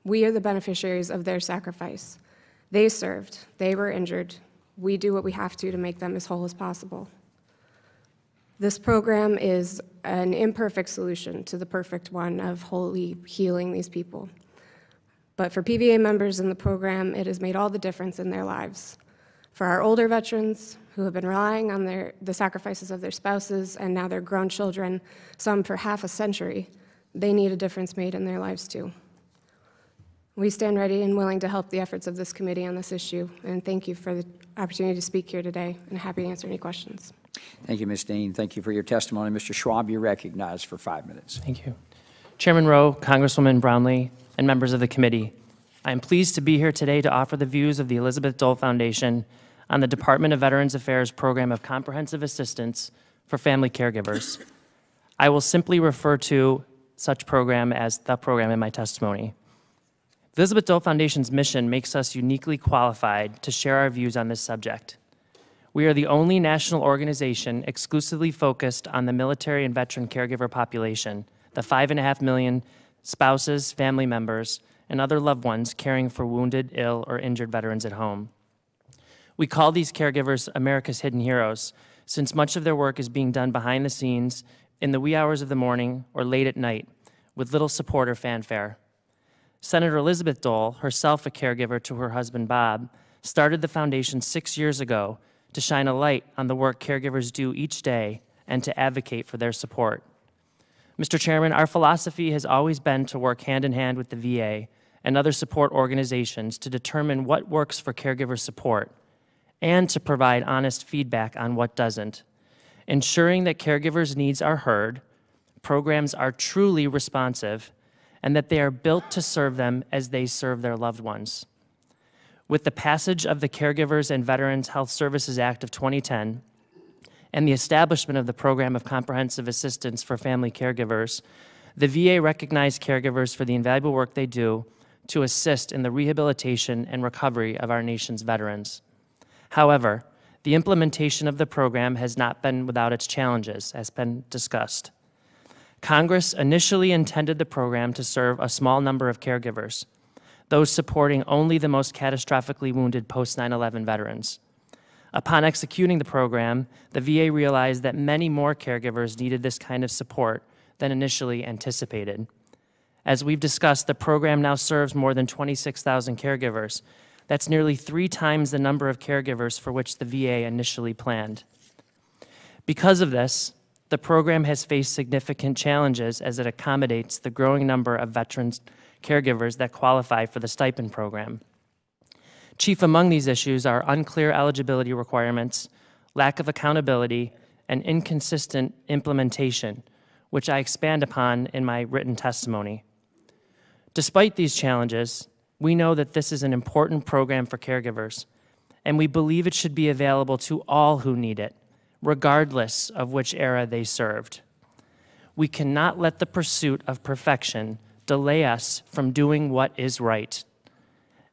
We are the beneficiaries of their sacrifice. They served, they were injured. We do what we have to make them as whole as possible. This program is an imperfect solution to the perfect one of wholly healing these people. But for PVA members in the program, it has made all the difference in their lives. For our older veterans who have been relying on the sacrifices of their spouses and now their grown children, some for half a century, they need a difference made in their lives too. We stand ready and willing to help the efforts of this committee on this issue, and thank you for the opportunity to speak here today, and happy to answer any questions. Thank you, Ms. Dean. Thank you for your testimony. Mr. Schwab, you're recognized for 5 minutes. Thank you. Chairman Rowe, Congresswoman Brownlee, and members of the committee, I am pleased to be here today to offer the views of the Elizabeth Dole Foundation on the Department of Veterans Affairs Program of Comprehensive Assistance for Family Caregivers. I will simply refer to such program as the program in my testimony. The Elizabeth Dole Foundation's mission makes us uniquely qualified to share our views on this subject. We are the only national organization exclusively focused on the military and veteran caregiver population, the 5.5 million spouses, family members, and other loved ones caring for wounded, ill, or injured veterans at home. We call these caregivers America's hidden heroes, since much of their work is being done behind the scenes in the wee hours of the morning or late at night with little support or fanfare. Senator Elizabeth Dole, herself a caregiver to her husband Bob, started the foundation 6 years ago to shine a light on the work caregivers do each day and to advocate for their support. Mr. Chairman, our philosophy has always been to work hand in hand with the VA and other support organizations to determine what works for caregiver support and to provide honest feedback on what doesn't, ensuring that caregivers' needs are heard, programs are truly responsive, and that they are built to serve them as they serve their loved ones. With the passage of the Caregivers and Veterans Health Services Act of 2010 and the establishment of the Program of Comprehensive Assistance for Family Caregivers, the VA recognized caregivers for the invaluable work they do to assist in the rehabilitation and recovery of our nation's veterans. However, the implementation of the program has not been without its challenges, as been discussed. Congress initially intended the program to serve a small number of caregivers, those supporting only the most catastrophically wounded post-9/11 veterans. Upon executing the program, the VA realized that many more caregivers needed this kind of support than initially anticipated. As we've discussed, the program now serves more than 26,000 caregivers. That's nearly 3 times the number of caregivers for which the VA initially planned. Because of this, the program has faced significant challenges as it accommodates the growing number of veterans caregivers that qualify for the stipend program. Chief among these issues are unclear eligibility requirements, lack of accountability, and inconsistent implementation, which I expand upon in my written testimony. Despite these challenges, we know that this is an important program for caregivers, and we believe it should be available to all who need it, regardless of which era they served. We cannot let the pursuit of perfection delay us from doing what is right,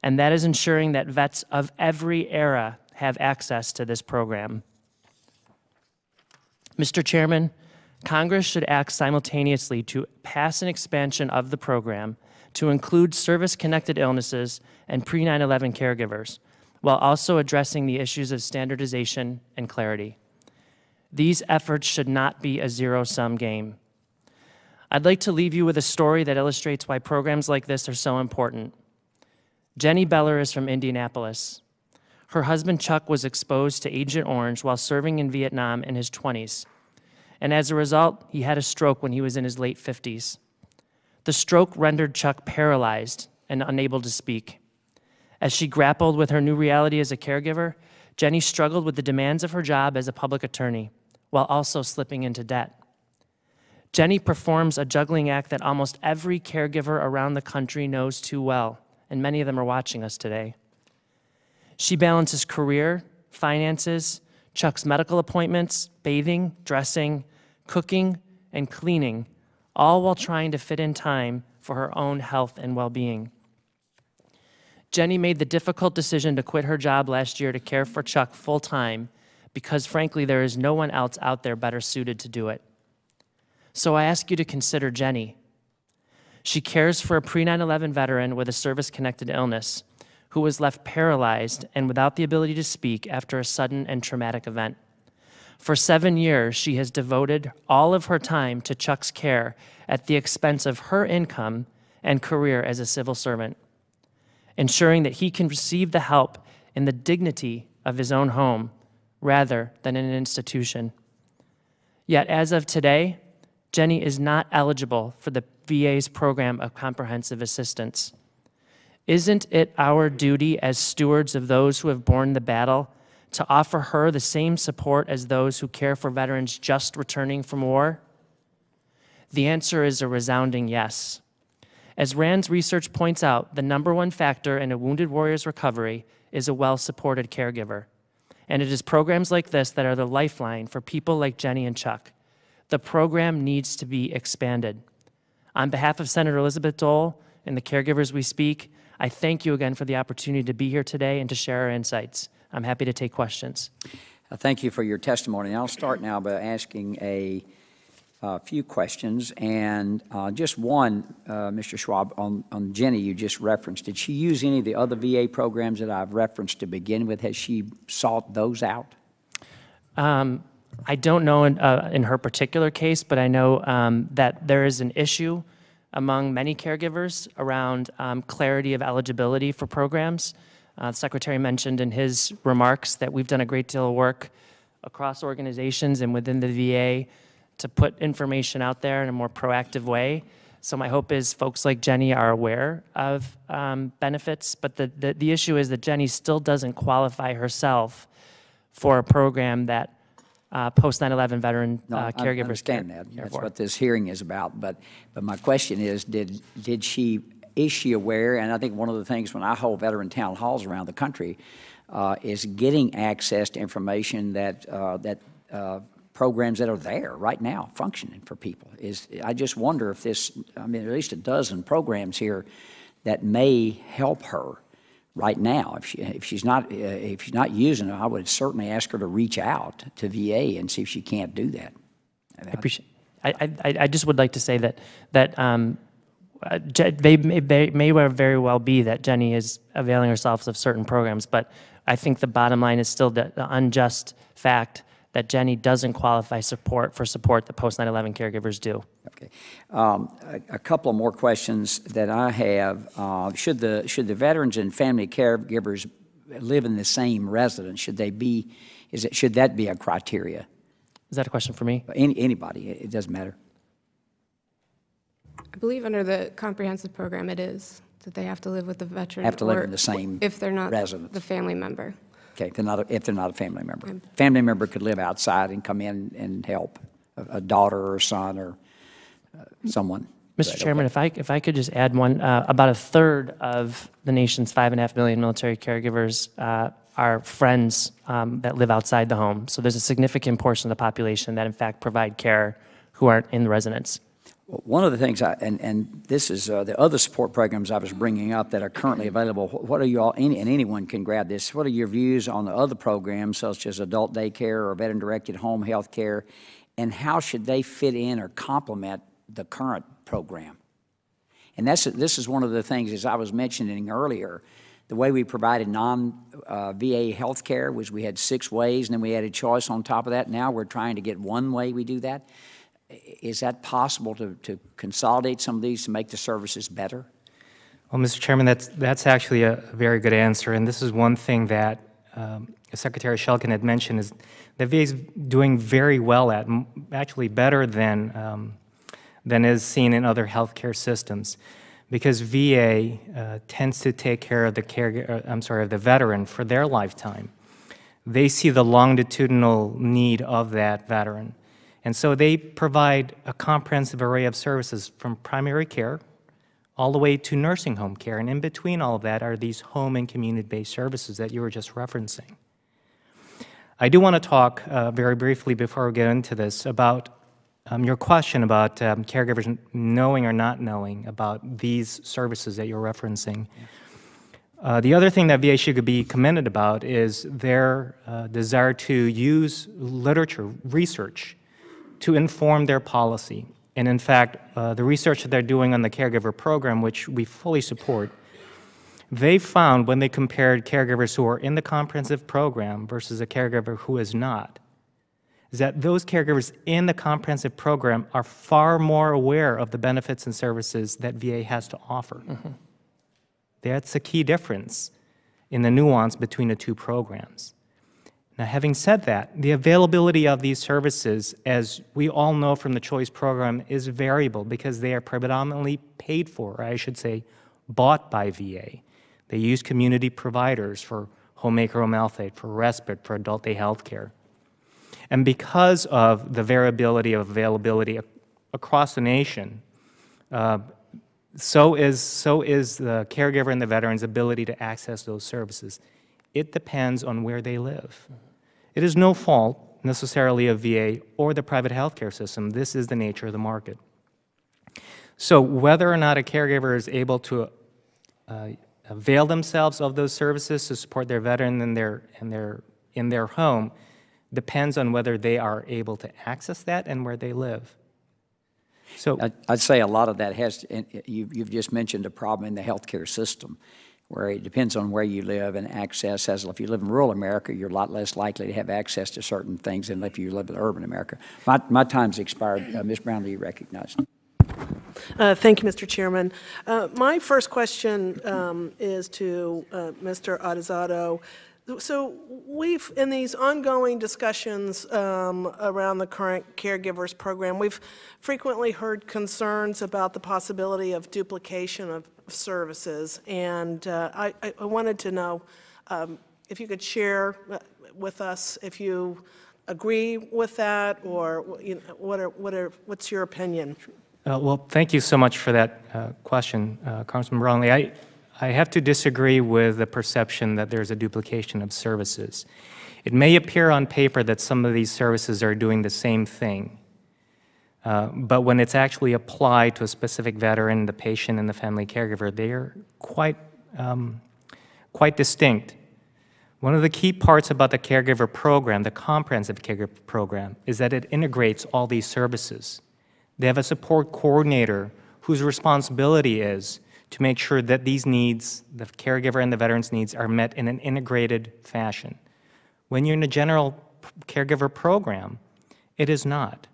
and that is ensuring that vets of every era have access to this program. Mr. Chairman, Congress should act simultaneously to pass an expansion of the program to include service-connected illnesses and pre-9/11 caregivers, while also addressing the issues of standardization and clarity. These efforts should not be a zero-sum game. I'd like to leave you with a story that illustrates why programs like this are so important. Jenny Beller is from Indianapolis. Her husband Chuck was exposed to Agent Orange while serving in Vietnam in his 20s, and as a result, he had a stroke when he was in his late 50s. The stroke rendered Chuck paralyzed and unable to speak. As she grappled with her new reality as a caregiver, Jenny struggled with the demands of her job as a public attorney, while also slipping into debt. Jenny performs a juggling act that almost every caregiver around the country knows too well, and many of them are watching us today. She balances career, finances, Chuck's medical appointments, bathing, dressing, cooking, and cleaning, all while trying to fit in time for her own health and well-being. Jenny made the difficult decision to quit her job last year to care for Chuck full-time because, frankly, there is no one else out there better suited to do it. So I ask you to consider Jenny. She cares for a pre-9/11 veteran with a service-connected illness who was left paralyzed and without the ability to speak after a sudden and traumatic event. For 7 years, she has devoted all of her time to Chuck's care at the expense of her income and career as a civil servant, ensuring that he can receive the help in the dignity of his own home rather than in an institution. Yet as of today, Jenny is not eligible for the VA's program of comprehensive assistance. Isn't it our duty as stewards of those who have borne the battle to offer her the same support as those who care for veterans just returning from war? The answer is a resounding yes. As RAND's research points out, the #1 factor in a wounded warrior's recovery is a well-supported caregiver. And it is programs like this that are the lifeline for people like Jenny and Chuck. The program needs to be expanded. On behalf of Senator Elizabeth Dole and the caregivers we speak, I thank you again for the opportunity to be here today and to share our insights. I'm happy to take questions. Thank you for your testimony. I'll start now by asking a few questions, and just one, Mr. Schwab, on Jenny you just referenced. Did she use any of the other VA programs that I've referenced to begin with? Has she sought those out? I don't know in her particular case, but I know that there is an issue among many caregivers around clarity of eligibility for programs. The Secretary mentioned in his remarks that we've done a great deal of work across organizations and within the VA to put information out there in a more proactive way. So my hope is folks like Jenny are aware of benefits, but the issue is that Jenny still doesn't qualify herself for a program that post-9/11 veteran caregivers I understand that. That's what this hearing is about. But my question is, is she aware? And I think one of the things when I hold veteran town halls around the country is getting access to information that programs that are there right now functioning for people. I just wonder if this, I mean, at least a dozen programs here that may help her right now. If she's not using them, I would certainly ask her to reach out to VA and see if she can't do that. I I just would like to say that they may very well be that Jenny is availing herself of certain programs, but I think the bottom line is still the unjust fact that Jenny doesn't qualify for support that post-9/11 caregivers do. Okay. A couple of more questions that I have. Should the veterans and family caregivers live in the same residence? Should that be a criteria? Is that a question for me? Anybody, it doesn't matter. I believe under the comprehensive program it is, that they have to live with the veteran. Have to live in the same if they're not residence. the family member. Okay, if they're not a family member. Family member could live outside and come in and help, a daughter or son or someone. Mr. Chairman, okay. if I could just add one, about a third of the nation's 5.5 million military caregivers are friends that live outside the home. So there's a significant portion of the population that in fact provide care who aren't in the residence. One of the things, and this is the other support programs I was bringing up that are currently available, what are you all, and anyone can grab this, what are your views on the other programs such as adult daycare or veteran-directed home health care, and how should they fit in or complement the current program? And this is one of the things, as I was mentioning earlier, the way we provided non-VA health care was we had 6 ways, and then we added choice on top of that. Now we're trying to get one way we do that. Is that possible to consolidate some of these to make the services better? Well, Mr. Chairman, that's actually a very good answer, and this is one thing that Secretary Shulkin had mentioned is the VA is doing very well at, actually better than is seen in other healthcare systems, because VA tends to take care of the veteran for their lifetime. They see the longitudinal need of that veteran. And so they provide a comprehensive array of services from primary care all the way to nursing home care. And in between all of that are these home and community-based services that you were just referencing. I do want to talk very briefly before we get into this about your question about caregivers knowing or not knowing about these services that you're referencing. The other thing that VA should be commended about is their desire to use literature, research, to inform their policy. And in fact, the research that they're doing on the Caregiver Program, which we fully support, they found when they compared caregivers who are in the comprehensive program versus a caregiver who is not, is that those caregivers in the comprehensive program are far more aware of the benefits and services that VA has to offer. Mm-hmm. That's a key difference in the nuance between the two programs. Now, having said that, the availability of these services, as we all know from the Choice program, is variable because they are predominantly paid for, or I should say, bought by VA. They use community providers for homemaker home health aid, for respite, for adult day health care. And because of the variability of availability across the nation, so is the caregiver and the veteran's ability to access those services. It depends on where they live. It is no fault necessarily of VA or the private healthcare system. This is the nature of the market. So whether or not a caregiver is able to avail themselves of those services to support their veteran in their home depends on whether they are able to access that and where they live. So I'd say a lot of that has, you've just mentioned a problem in the healthcare system, where it depends on where you live and access. As if you live in rural America, you're a lot less likely to have access to certain things than if you live in urban America. My time's expired. Ms. Brownlee, you recognized. Thank you, Mr. Chairman. My first question is to Mr. Adesato. So we've, in these ongoing discussions around the current Caregivers Program, we've frequently heard concerns about the possibility of duplication of services. And I wanted to know if you could share with us if you agree with that, or what's your opinion? Well, thank you so much for that question, Congressman Brownlee. I have to disagree with the perception that there's a duplication of services. It may appear on paper that some of these services are doing the same thing, but when it's actually applied to a specific veteran, the patient, and the family caregiver, they are quite distinct. One of the key parts about the Caregiver Program, the comprehensive Caregiver Program, is that it integrates all these services. They have a support coordinator whose responsibility is to make sure that these needs, the caregiver and the veteran's needs, are met in an integrated fashion. When you're in a general caregiver program, it is not.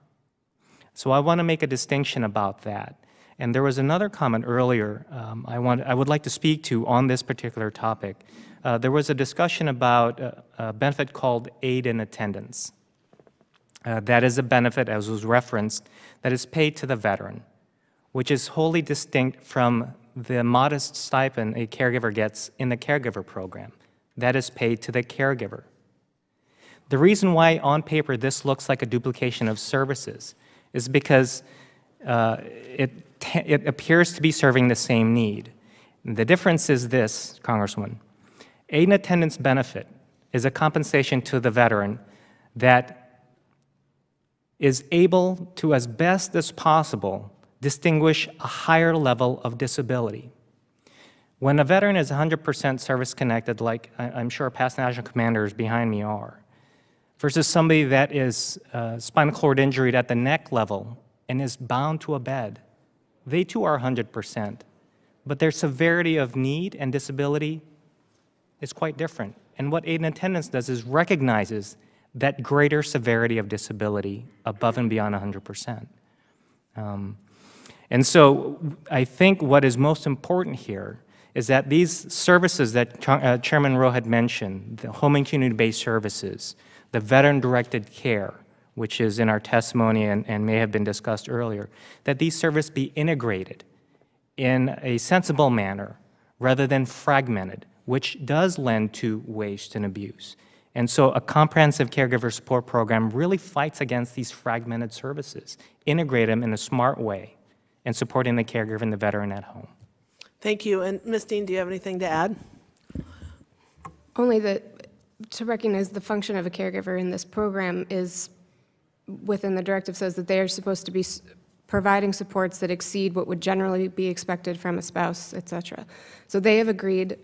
So I want to make a distinction about that. And there was another comment earlier I would like to speak to on this particular topic. There was a discussion about a benefit called aid in attendance. That is a benefit, as was referenced, that is paid to the veteran, which is wholly distinct from the modest stipend a caregiver gets in the Caregiver Program. That is paid to the caregiver. The reason why on paper this looks like a duplication of services is because it appears to be serving the same need. And the difference is this, Congresswoman. Aid in attendance benefit is a compensation to the veteran that is able to, as best as possible, distinguish a higher level of disability. When a veteran is 100% service-connected, like I'm sure past national commanders behind me are, versus somebody that is spinal cord injured at the neck level and is bound to a bed, they too are 100%, but their severity of need and disability is quite different. And what aid in attendance does is recognizes that greater severity of disability above and beyond 100%. And so I think what is most important here is that these services that Chairman Rowe had mentioned, the home and community-based services, the veteran-directed care, which is in our testimony and may have been discussed earlier, that these services be integrated in a sensible manner rather than fragmented, which does lend to waste and abuse. And so a comprehensive caregiver support program really fights against these fragmented services, integrate them in a smart way, and supporting the caregiver and the veteran at home. Thank you. And Ms. Dean, do you have anything to add? Only that to recognize the function of a caregiver in this program is within the directive says that they are supposed to be providing supports that exceed what would generally be expected from a spouse, et cetera. So they have agreed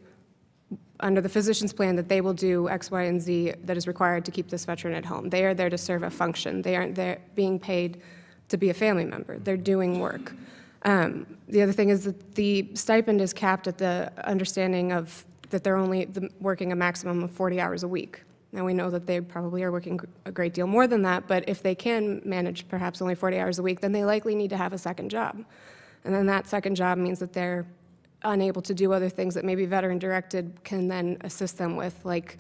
under the physician's plan that they will do X, Y, and Z that is required to keep this veteran at home. They are there to serve a function. They aren't there being paid to be a family member. They're doing work. The other thing is that the stipend is capped at the understanding of that they're only working a maximum of 40 hours a week. Now we know that they probably are working a great deal more than that, but if they can manage perhaps only 40 hours a week, then they likely need to have a second job. And then that second job means that they're unable to do other things that maybe veteran-directed can then assist them with, like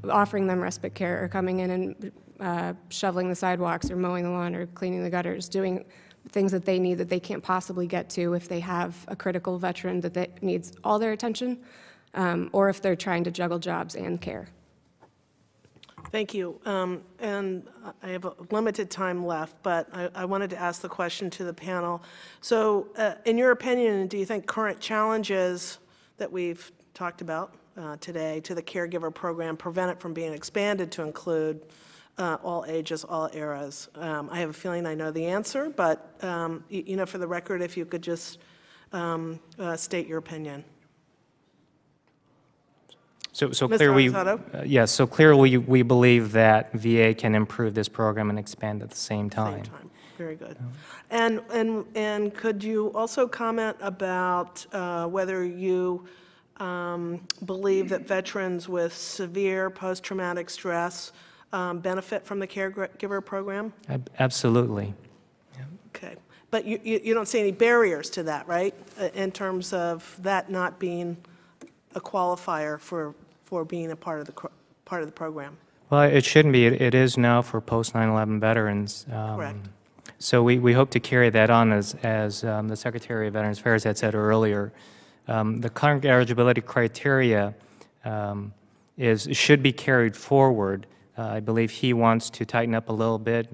offering them respite care or coming in and shoveling the sidewalks or mowing the lawn or cleaning the gutters, doing things that they need that they can't possibly get to if they have a critical veteran that needs all their attention, or if they're trying to juggle jobs and care. Thank you. And I have a limited time left, but I wanted to ask the question to the panel. So in your opinion, do you think current challenges that we've talked about today to the caregiver program prevent it from being expanded to include all ages, all eras? I have a feeling I know the answer, but you know, for the record, if you could just state your opinion. So clearly, yes. So clearly, we believe that VA can improve this program and expand at the same time. Very good. And could you also comment about whether you believe that veterans with severe post-traumatic stress benefit from the Caregiver Program? Absolutely. Okay. But you don't see any barriers to that, right? In terms of that not being a qualifier for being a part of the program. Well, it shouldn't be. It is now for post 9/11 veterans. Correct. So we hope to carry that on as the Secretary of Veterans Affairs had said earlier. The current eligibility criteria should be carried forward. I believe he wants to tighten up a little bit.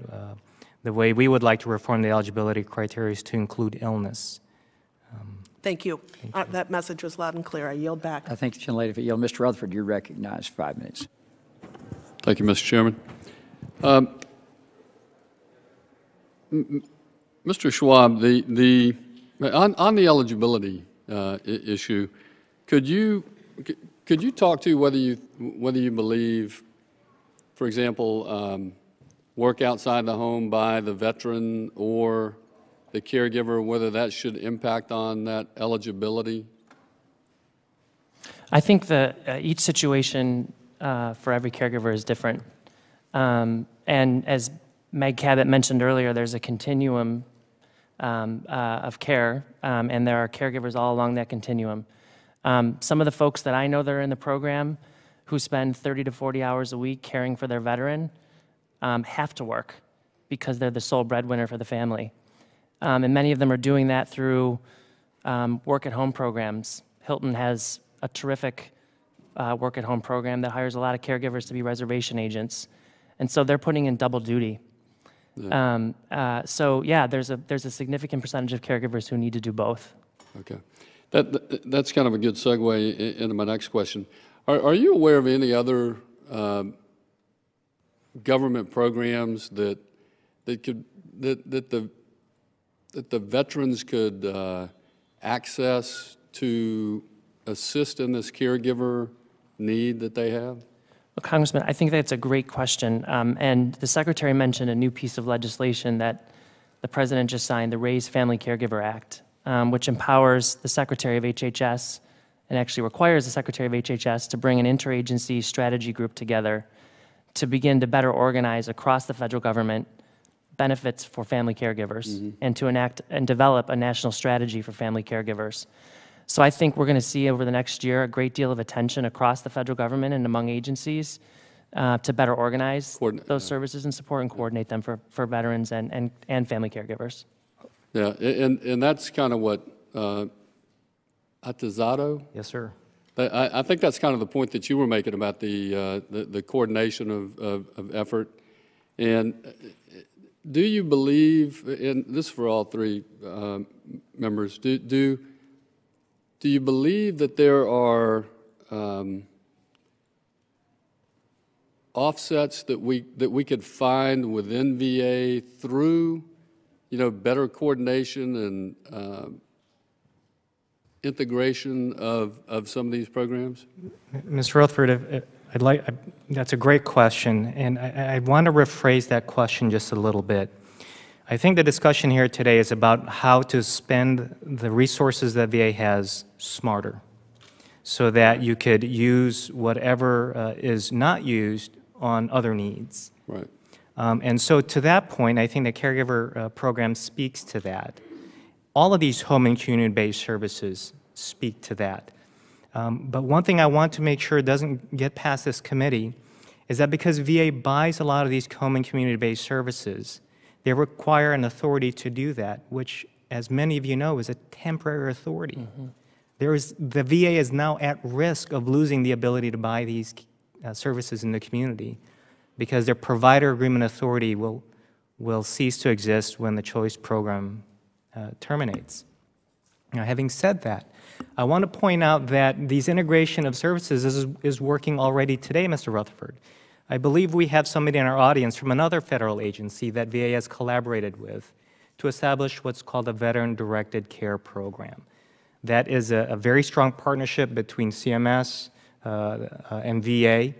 The way we would like to reform the eligibility criteria is to include illness. Thank you. That message was loud and clear. I yield back. I thank the gentlelady for yielding. Mr. Rutherford, you're recognized. 5 minutes. Thank you, Mr. Chairman. Mr. Schwab, on the eligibility issue, could you talk to whether you believe, for example, work outside the home by the veteran or the caregiver, whether that should impact on that eligibility? I think that each situation for every caregiver is different. And as Meg Cabot mentioned earlier, there's a continuum of care, and there are caregivers all along that continuum. Some of the folks that I know that are in the program who spend 30 to 40 hours a week caring for their veteran have to work because they're the sole breadwinner for the family. And many of them are doing that through work-at-home programs. Hilton has a terrific work-at-home program that hires a lot of caregivers to be reservation agents. And so they're putting in double duty. Yeah. So yeah, there's a significant percentage of caregivers who need to do both. Okay. That's kind of a good segue into my next question. Are you aware of any other government programs that the veterans could access to assist in this caregiver need that they have? Well, Congressman, I think that's a great question. And the Secretary mentioned a new piece of legislation that the President just signed, the Raise Family Caregiver Act, which empowers the Secretary of HHS and actually requires the Secretary of HHS to bring an interagency strategy group together to begin to better organize across the federal government benefits for family caregivers and to enact and develop a national strategy for family caregivers. So I think we're going to see over the next year a great deal of attention across the federal government and among agencies to better organize those services and support and coordinate them for veterans and family caregivers. Yeah, and that's kind of what Atizado? Yes, sir. I think that's kind of the point that you were making about the coordination of effort. And do you believe, and this is for all three members, do you believe that there are offsets that we could find within VA through, better coordination and integration of some of these programs? Mr. Rutherford, that's a great question, and I want to rephrase that question just a little bit. I think the discussion here today is about how to spend the resources that VA has smarter so that you could use whatever is not used on other needs. Right. And so to that point, I think the Caregiver Program speaks to that. All of these home and community-based services speak to that. But one thing I want to make sure doesn't get past this committee is that because VA buys a lot of these home and community-based services, they require an authority to do that, which, as many of you know, is a temporary authority. The VA is now at risk of losing the ability to buy these services in the community because their provider agreement authority will cease to exist when the choice program terminates. Now, having said that, I want to point out that these integration of services is working already today, Mr. Rutherford. I believe we have somebody in our audience from another federal agency that VA has collaborated with to establish what's called a Veteran-Directed Care Program. That is a very strong partnership between CMS and VA.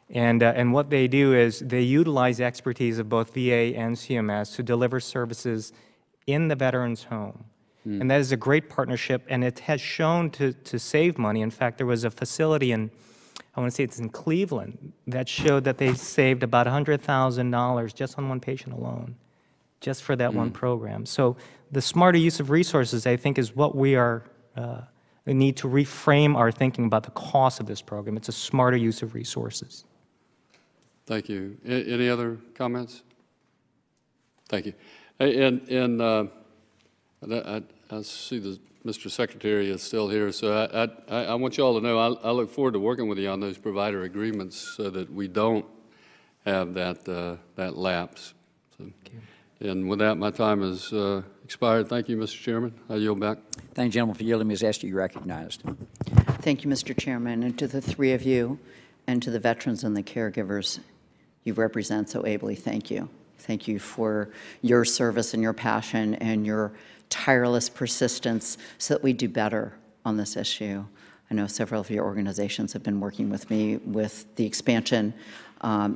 And what they do is they utilize expertise of both VA and CMS to deliver services in the veteran's home. And that is a great partnership, and it has shown to save money. In fact, there was a facility in, I want to say it's in Cleveland, that showed that they saved about $100,000 just on one patient alone, just for that one program. So the smarter use of resources, I think, is what we need to reframe our thinking about the cost of this program. It's a smarter use of resources. Thank you. Any other comments? Thank you. And I see the Mr. Secretary is still here, so I want you all to know I look forward to working with you on those provider agreements so that we don't have that lapse. So, and with that, my time has expired. Thank you, Mr. Chairman. I yield back. Thank you, gentlemen, for yielding. Ms. Esther, you're recognized. Thank you, Mr. Chairman, and to the three of you, and to the veterans and the caregivers you represent so ably, thank you. Thank you for your service and your passion and your tireless persistence so that we do better on this issue. I know several of your organizations have been working with me with the expansion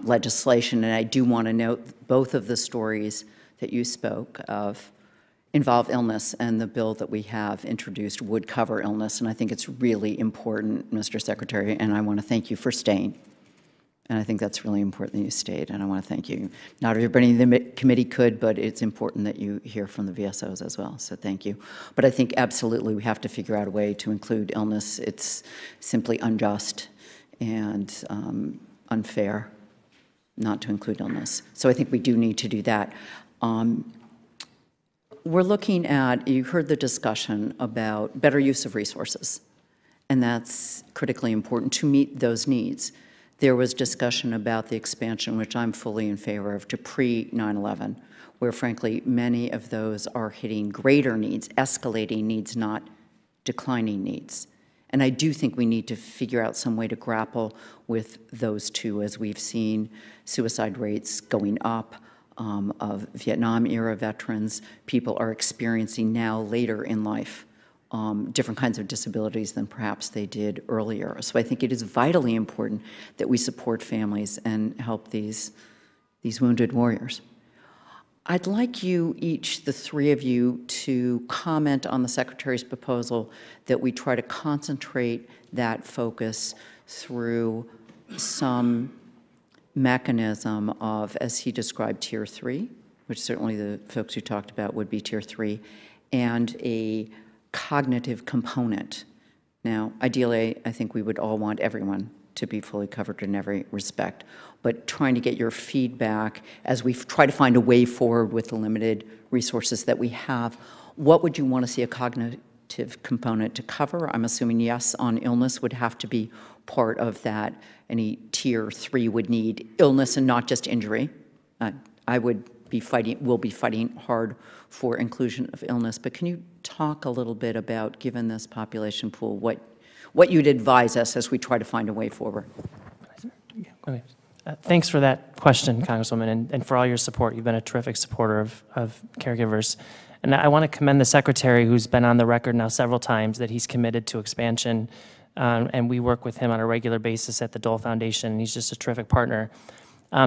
legislation. And I do want to note both of the stories that you spoke of involve illness, and the bill that we have introduced would cover illness. And I think it's really important, Mr. Secretary, and I want to thank you for staying. And I think that's really important that you stayed, and I want to thank you. Not everybody in the committee could, but it's important that you hear from the VSOs as well, so thank you. But I think absolutely we have to figure out a way to include illness. It's simply unjust and unfair not to include illness. So I think we do need to do that. We're looking at, you heard the discussion about better use of resources, and that's critically important to meet those needs. There was discussion about the expansion, which I'm fully in favor of, to pre-9/11, where frankly many of those are hitting greater needs, escalating needs, not declining needs. And I do think we need to figure out some way to grapple with those two, as we've seen suicide rates going up of Vietnam-era veterans. People are experiencing now later in life different kinds of disabilities than perhaps they did earlier. So I think it is vitally important that we support families and help these wounded warriors. I'd like you each, the three of you, to comment on the Secretary's proposal that we try to concentrate that focus through some mechanism of, as he described, Tier 3, which certainly the folks you talked about would be Tier 3, and a cognitive component. Now, ideally, I think we would all want everyone to be fully covered in every respect, but trying to get your feedback as we try to find a way forward with the limited resources that we have. What would you want to see a cognitive component to cover? I'm assuming yes on illness would have to be part of that. Any Tier 3 would need illness and not just injury. Will be fighting hard for inclusion of illness, but can you talk a little bit about, given this population pool, what you'd advise us as we try to find a way forward? Thanks for that question, Congresswoman, and for all your support. You've been a terrific supporter of caregivers. And I want to commend the Secretary, who's been on the record now several times that he's committed to expansion, and we work with him on a regular basis at the Dole Foundation, and he's just a terrific partner.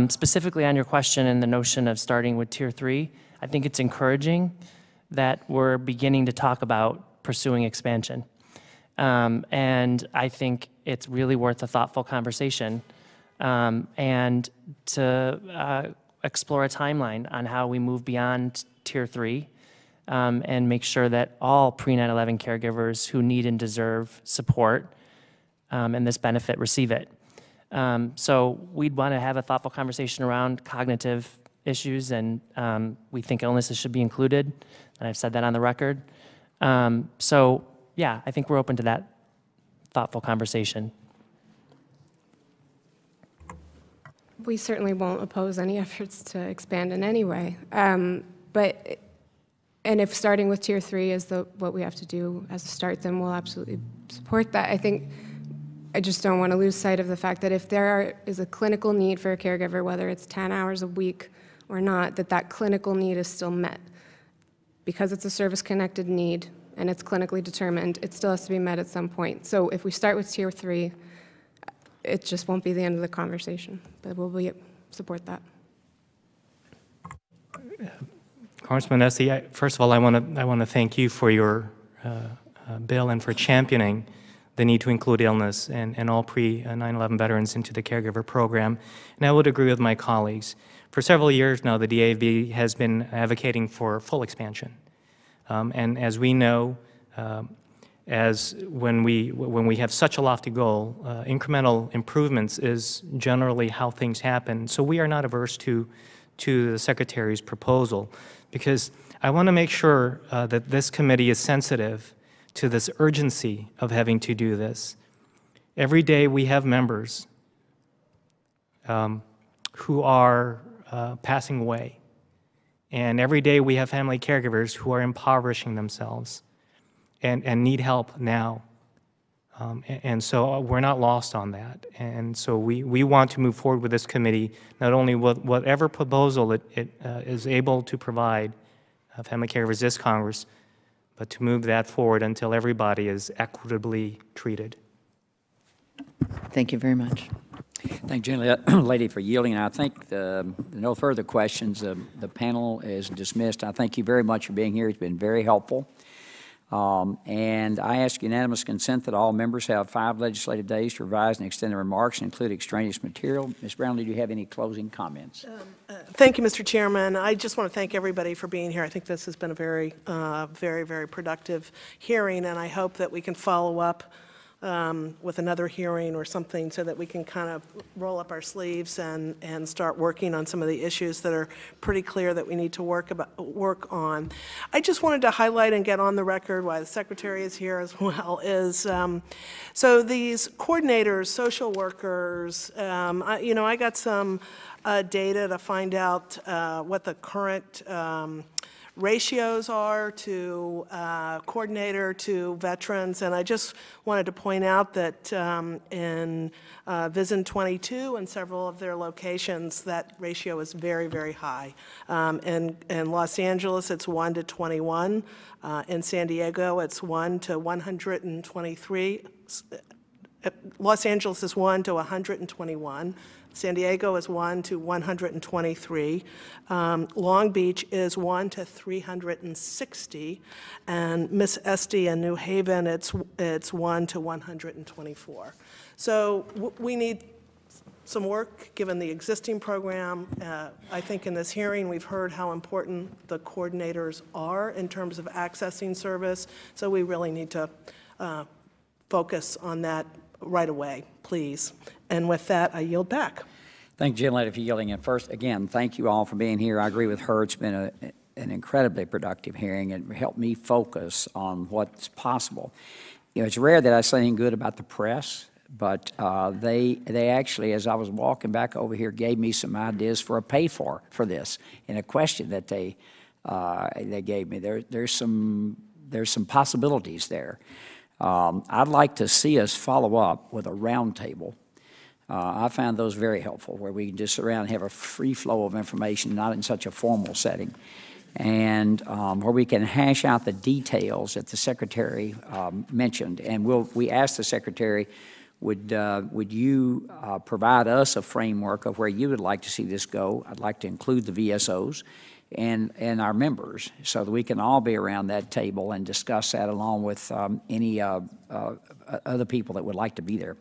Specifically on your question and the notion of starting with Tier 3, I think it's encouraging that we're beginning to talk about pursuing expansion. And I think it's really worth a thoughtful conversation and to explore a timeline on how we move beyond Tier 3 and make sure that all pre-9/11 caregivers who need and deserve support and this benefit receive it. So we'd want to have a thoughtful conversation around cognitive issues, and we think illnesses should be included, and I've said that on the record. So yeah, I think we're open to that thoughtful conversation. We certainly won't oppose any efforts to expand in any way. And if starting with Tier 3 is what we have to do as a start, then we'll absolutely support that. I just don't want to lose sight of the fact that if there is a clinical need for a caregiver, whether it's 10 hours a week or not, that clinical need is still met. Because it's a service-connected need and it's clinically determined, it still has to be met at some point. So if we start with Tier 3, it just won't be the end of the conversation, but we'll support that. Congressman Essie, first of all, I want to thank you for your bill and for championing the need to include illness and all pre-9/11 veterans into the Caregiver Program. And I would agree with my colleagues. For several years now, the DAV has been advocating for full expansion. And as we know, when we have such a lofty goal, incremental improvements is generally how things happen. So we are not averse to the Secretary's proposal, because I want to make sure that this committee is sensitive to this urgency of having to do this. Every day we have members who are passing away. And every day we have family caregivers who are impoverishing themselves and need help now. And so we're not lost on that. And so we want to move forward with this committee, not only with whatever proposal it is able to provide family caregivers this Congress, but to move that forward until everybody is equitably treated. Thank you very much. Thank you, lady, for yielding. I think no further questions. The panel is dismissed. I thank you very much for being here. It's been very helpful. And I ask unanimous consent that all members have 5 legislative days to revise and extend their remarks and include extraneous material. Ms. Brownlee, do you have any closing comments? Thank you, Mr. Chairman. I just want to thank everybody for being here. I think this has been a very, very productive hearing, and I hope that we can follow up with another hearing or something so that we can kind of roll up our sleeves and start working on some of the issues that are pretty clear that we need to work on. I just wanted to highlight and get on the record why the Secretary is here as well is, so these coordinators, social workers, I got some data to find out what the current ratios are to coordinator to veterans, and I just wanted to point out that in Vision 22 and several of their locations, that ratio is very, very high. In Los Angeles, it's 1 to 21. In San Diego, it's 1 to 123. Los Angeles is 1 to 121. San Diego is 1 to 123. Long Beach is 1 to 360. And Miss Esty in New Haven, it's 1 to 124. So we need some work given the existing program. I think in this hearing we've heard how important the coordinators are in terms of accessing service. So we really need to focus on that right away, please. And with that, I yield back. Thank you, Jen, for yielding. And first, again, thank you all for being here. I agree with her. It's been an incredibly productive hearing. It helped me focus on what's possible. It's rare that I say anything good about the press, but they actually, as I was walking back over here, gave me some ideas for a pay for this in a question that they gave me. There's some possibilities there. I'd like to see us follow up with a roundtable. I found those very helpful, where we can just sit around and have a free flow of information, not in such a formal setting, and where we can hash out the details that the Secretary mentioned. And we asked the Secretary, would you provide us a framework of where you would like to see this go? I'd like to include the VSOs and our members, so that we can all be around that table and discuss that along with any other people that would like to be there.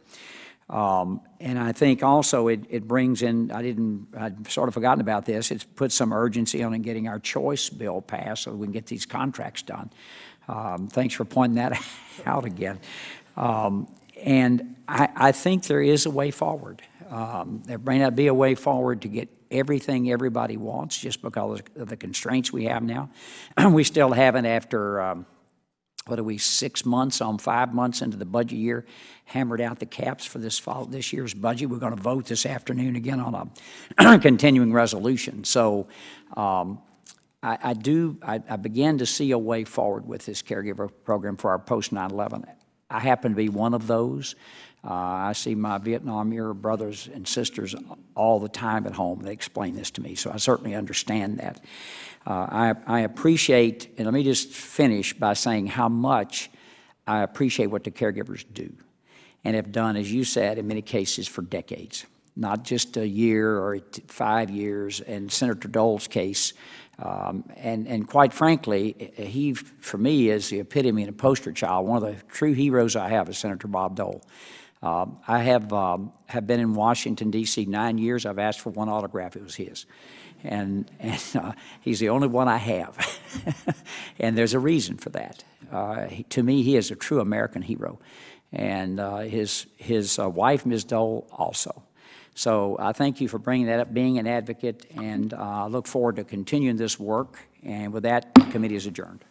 And I think also it brings in, I'd sort of forgotten about this, it's put some urgency on in getting our choice bill passed so we can get these contracts done. Thanks for pointing that out again. And I think there is a way forward. There may not be a way forward to get everything everybody wants just because of the constraints we have now. We still haven't, after, 6 months on 5 months into the budget year, hammered out the caps for this year's budget. We're going to vote this afternoon again on a continuing resolution. So I began to see a way forward with this caregiver program for our post 9/11. I happen to be one of those. I see my Vietnam era brothers and sisters all the time at home. They explain this to me, so I certainly understand that. I appreciate, and let me just finish by saying how much I appreciate what the caregivers do and have done, as you said, in many cases for decades, not just a year or 5 years. In Senator Dole's case, and quite frankly, he, for me, is the epitome and a poster child. One of the true heroes I have is Senator Bob Dole. I have been in Washington, D.C. 9 years. I've asked for one autograph. It was his. And he's the only one I have. And there's a reason for that. To me, he is a true American hero. And his wife, Ms. Dole, also. So I thank you for bringing that up, being an advocate, and I look forward to continuing this work. And with that, the committee is adjourned.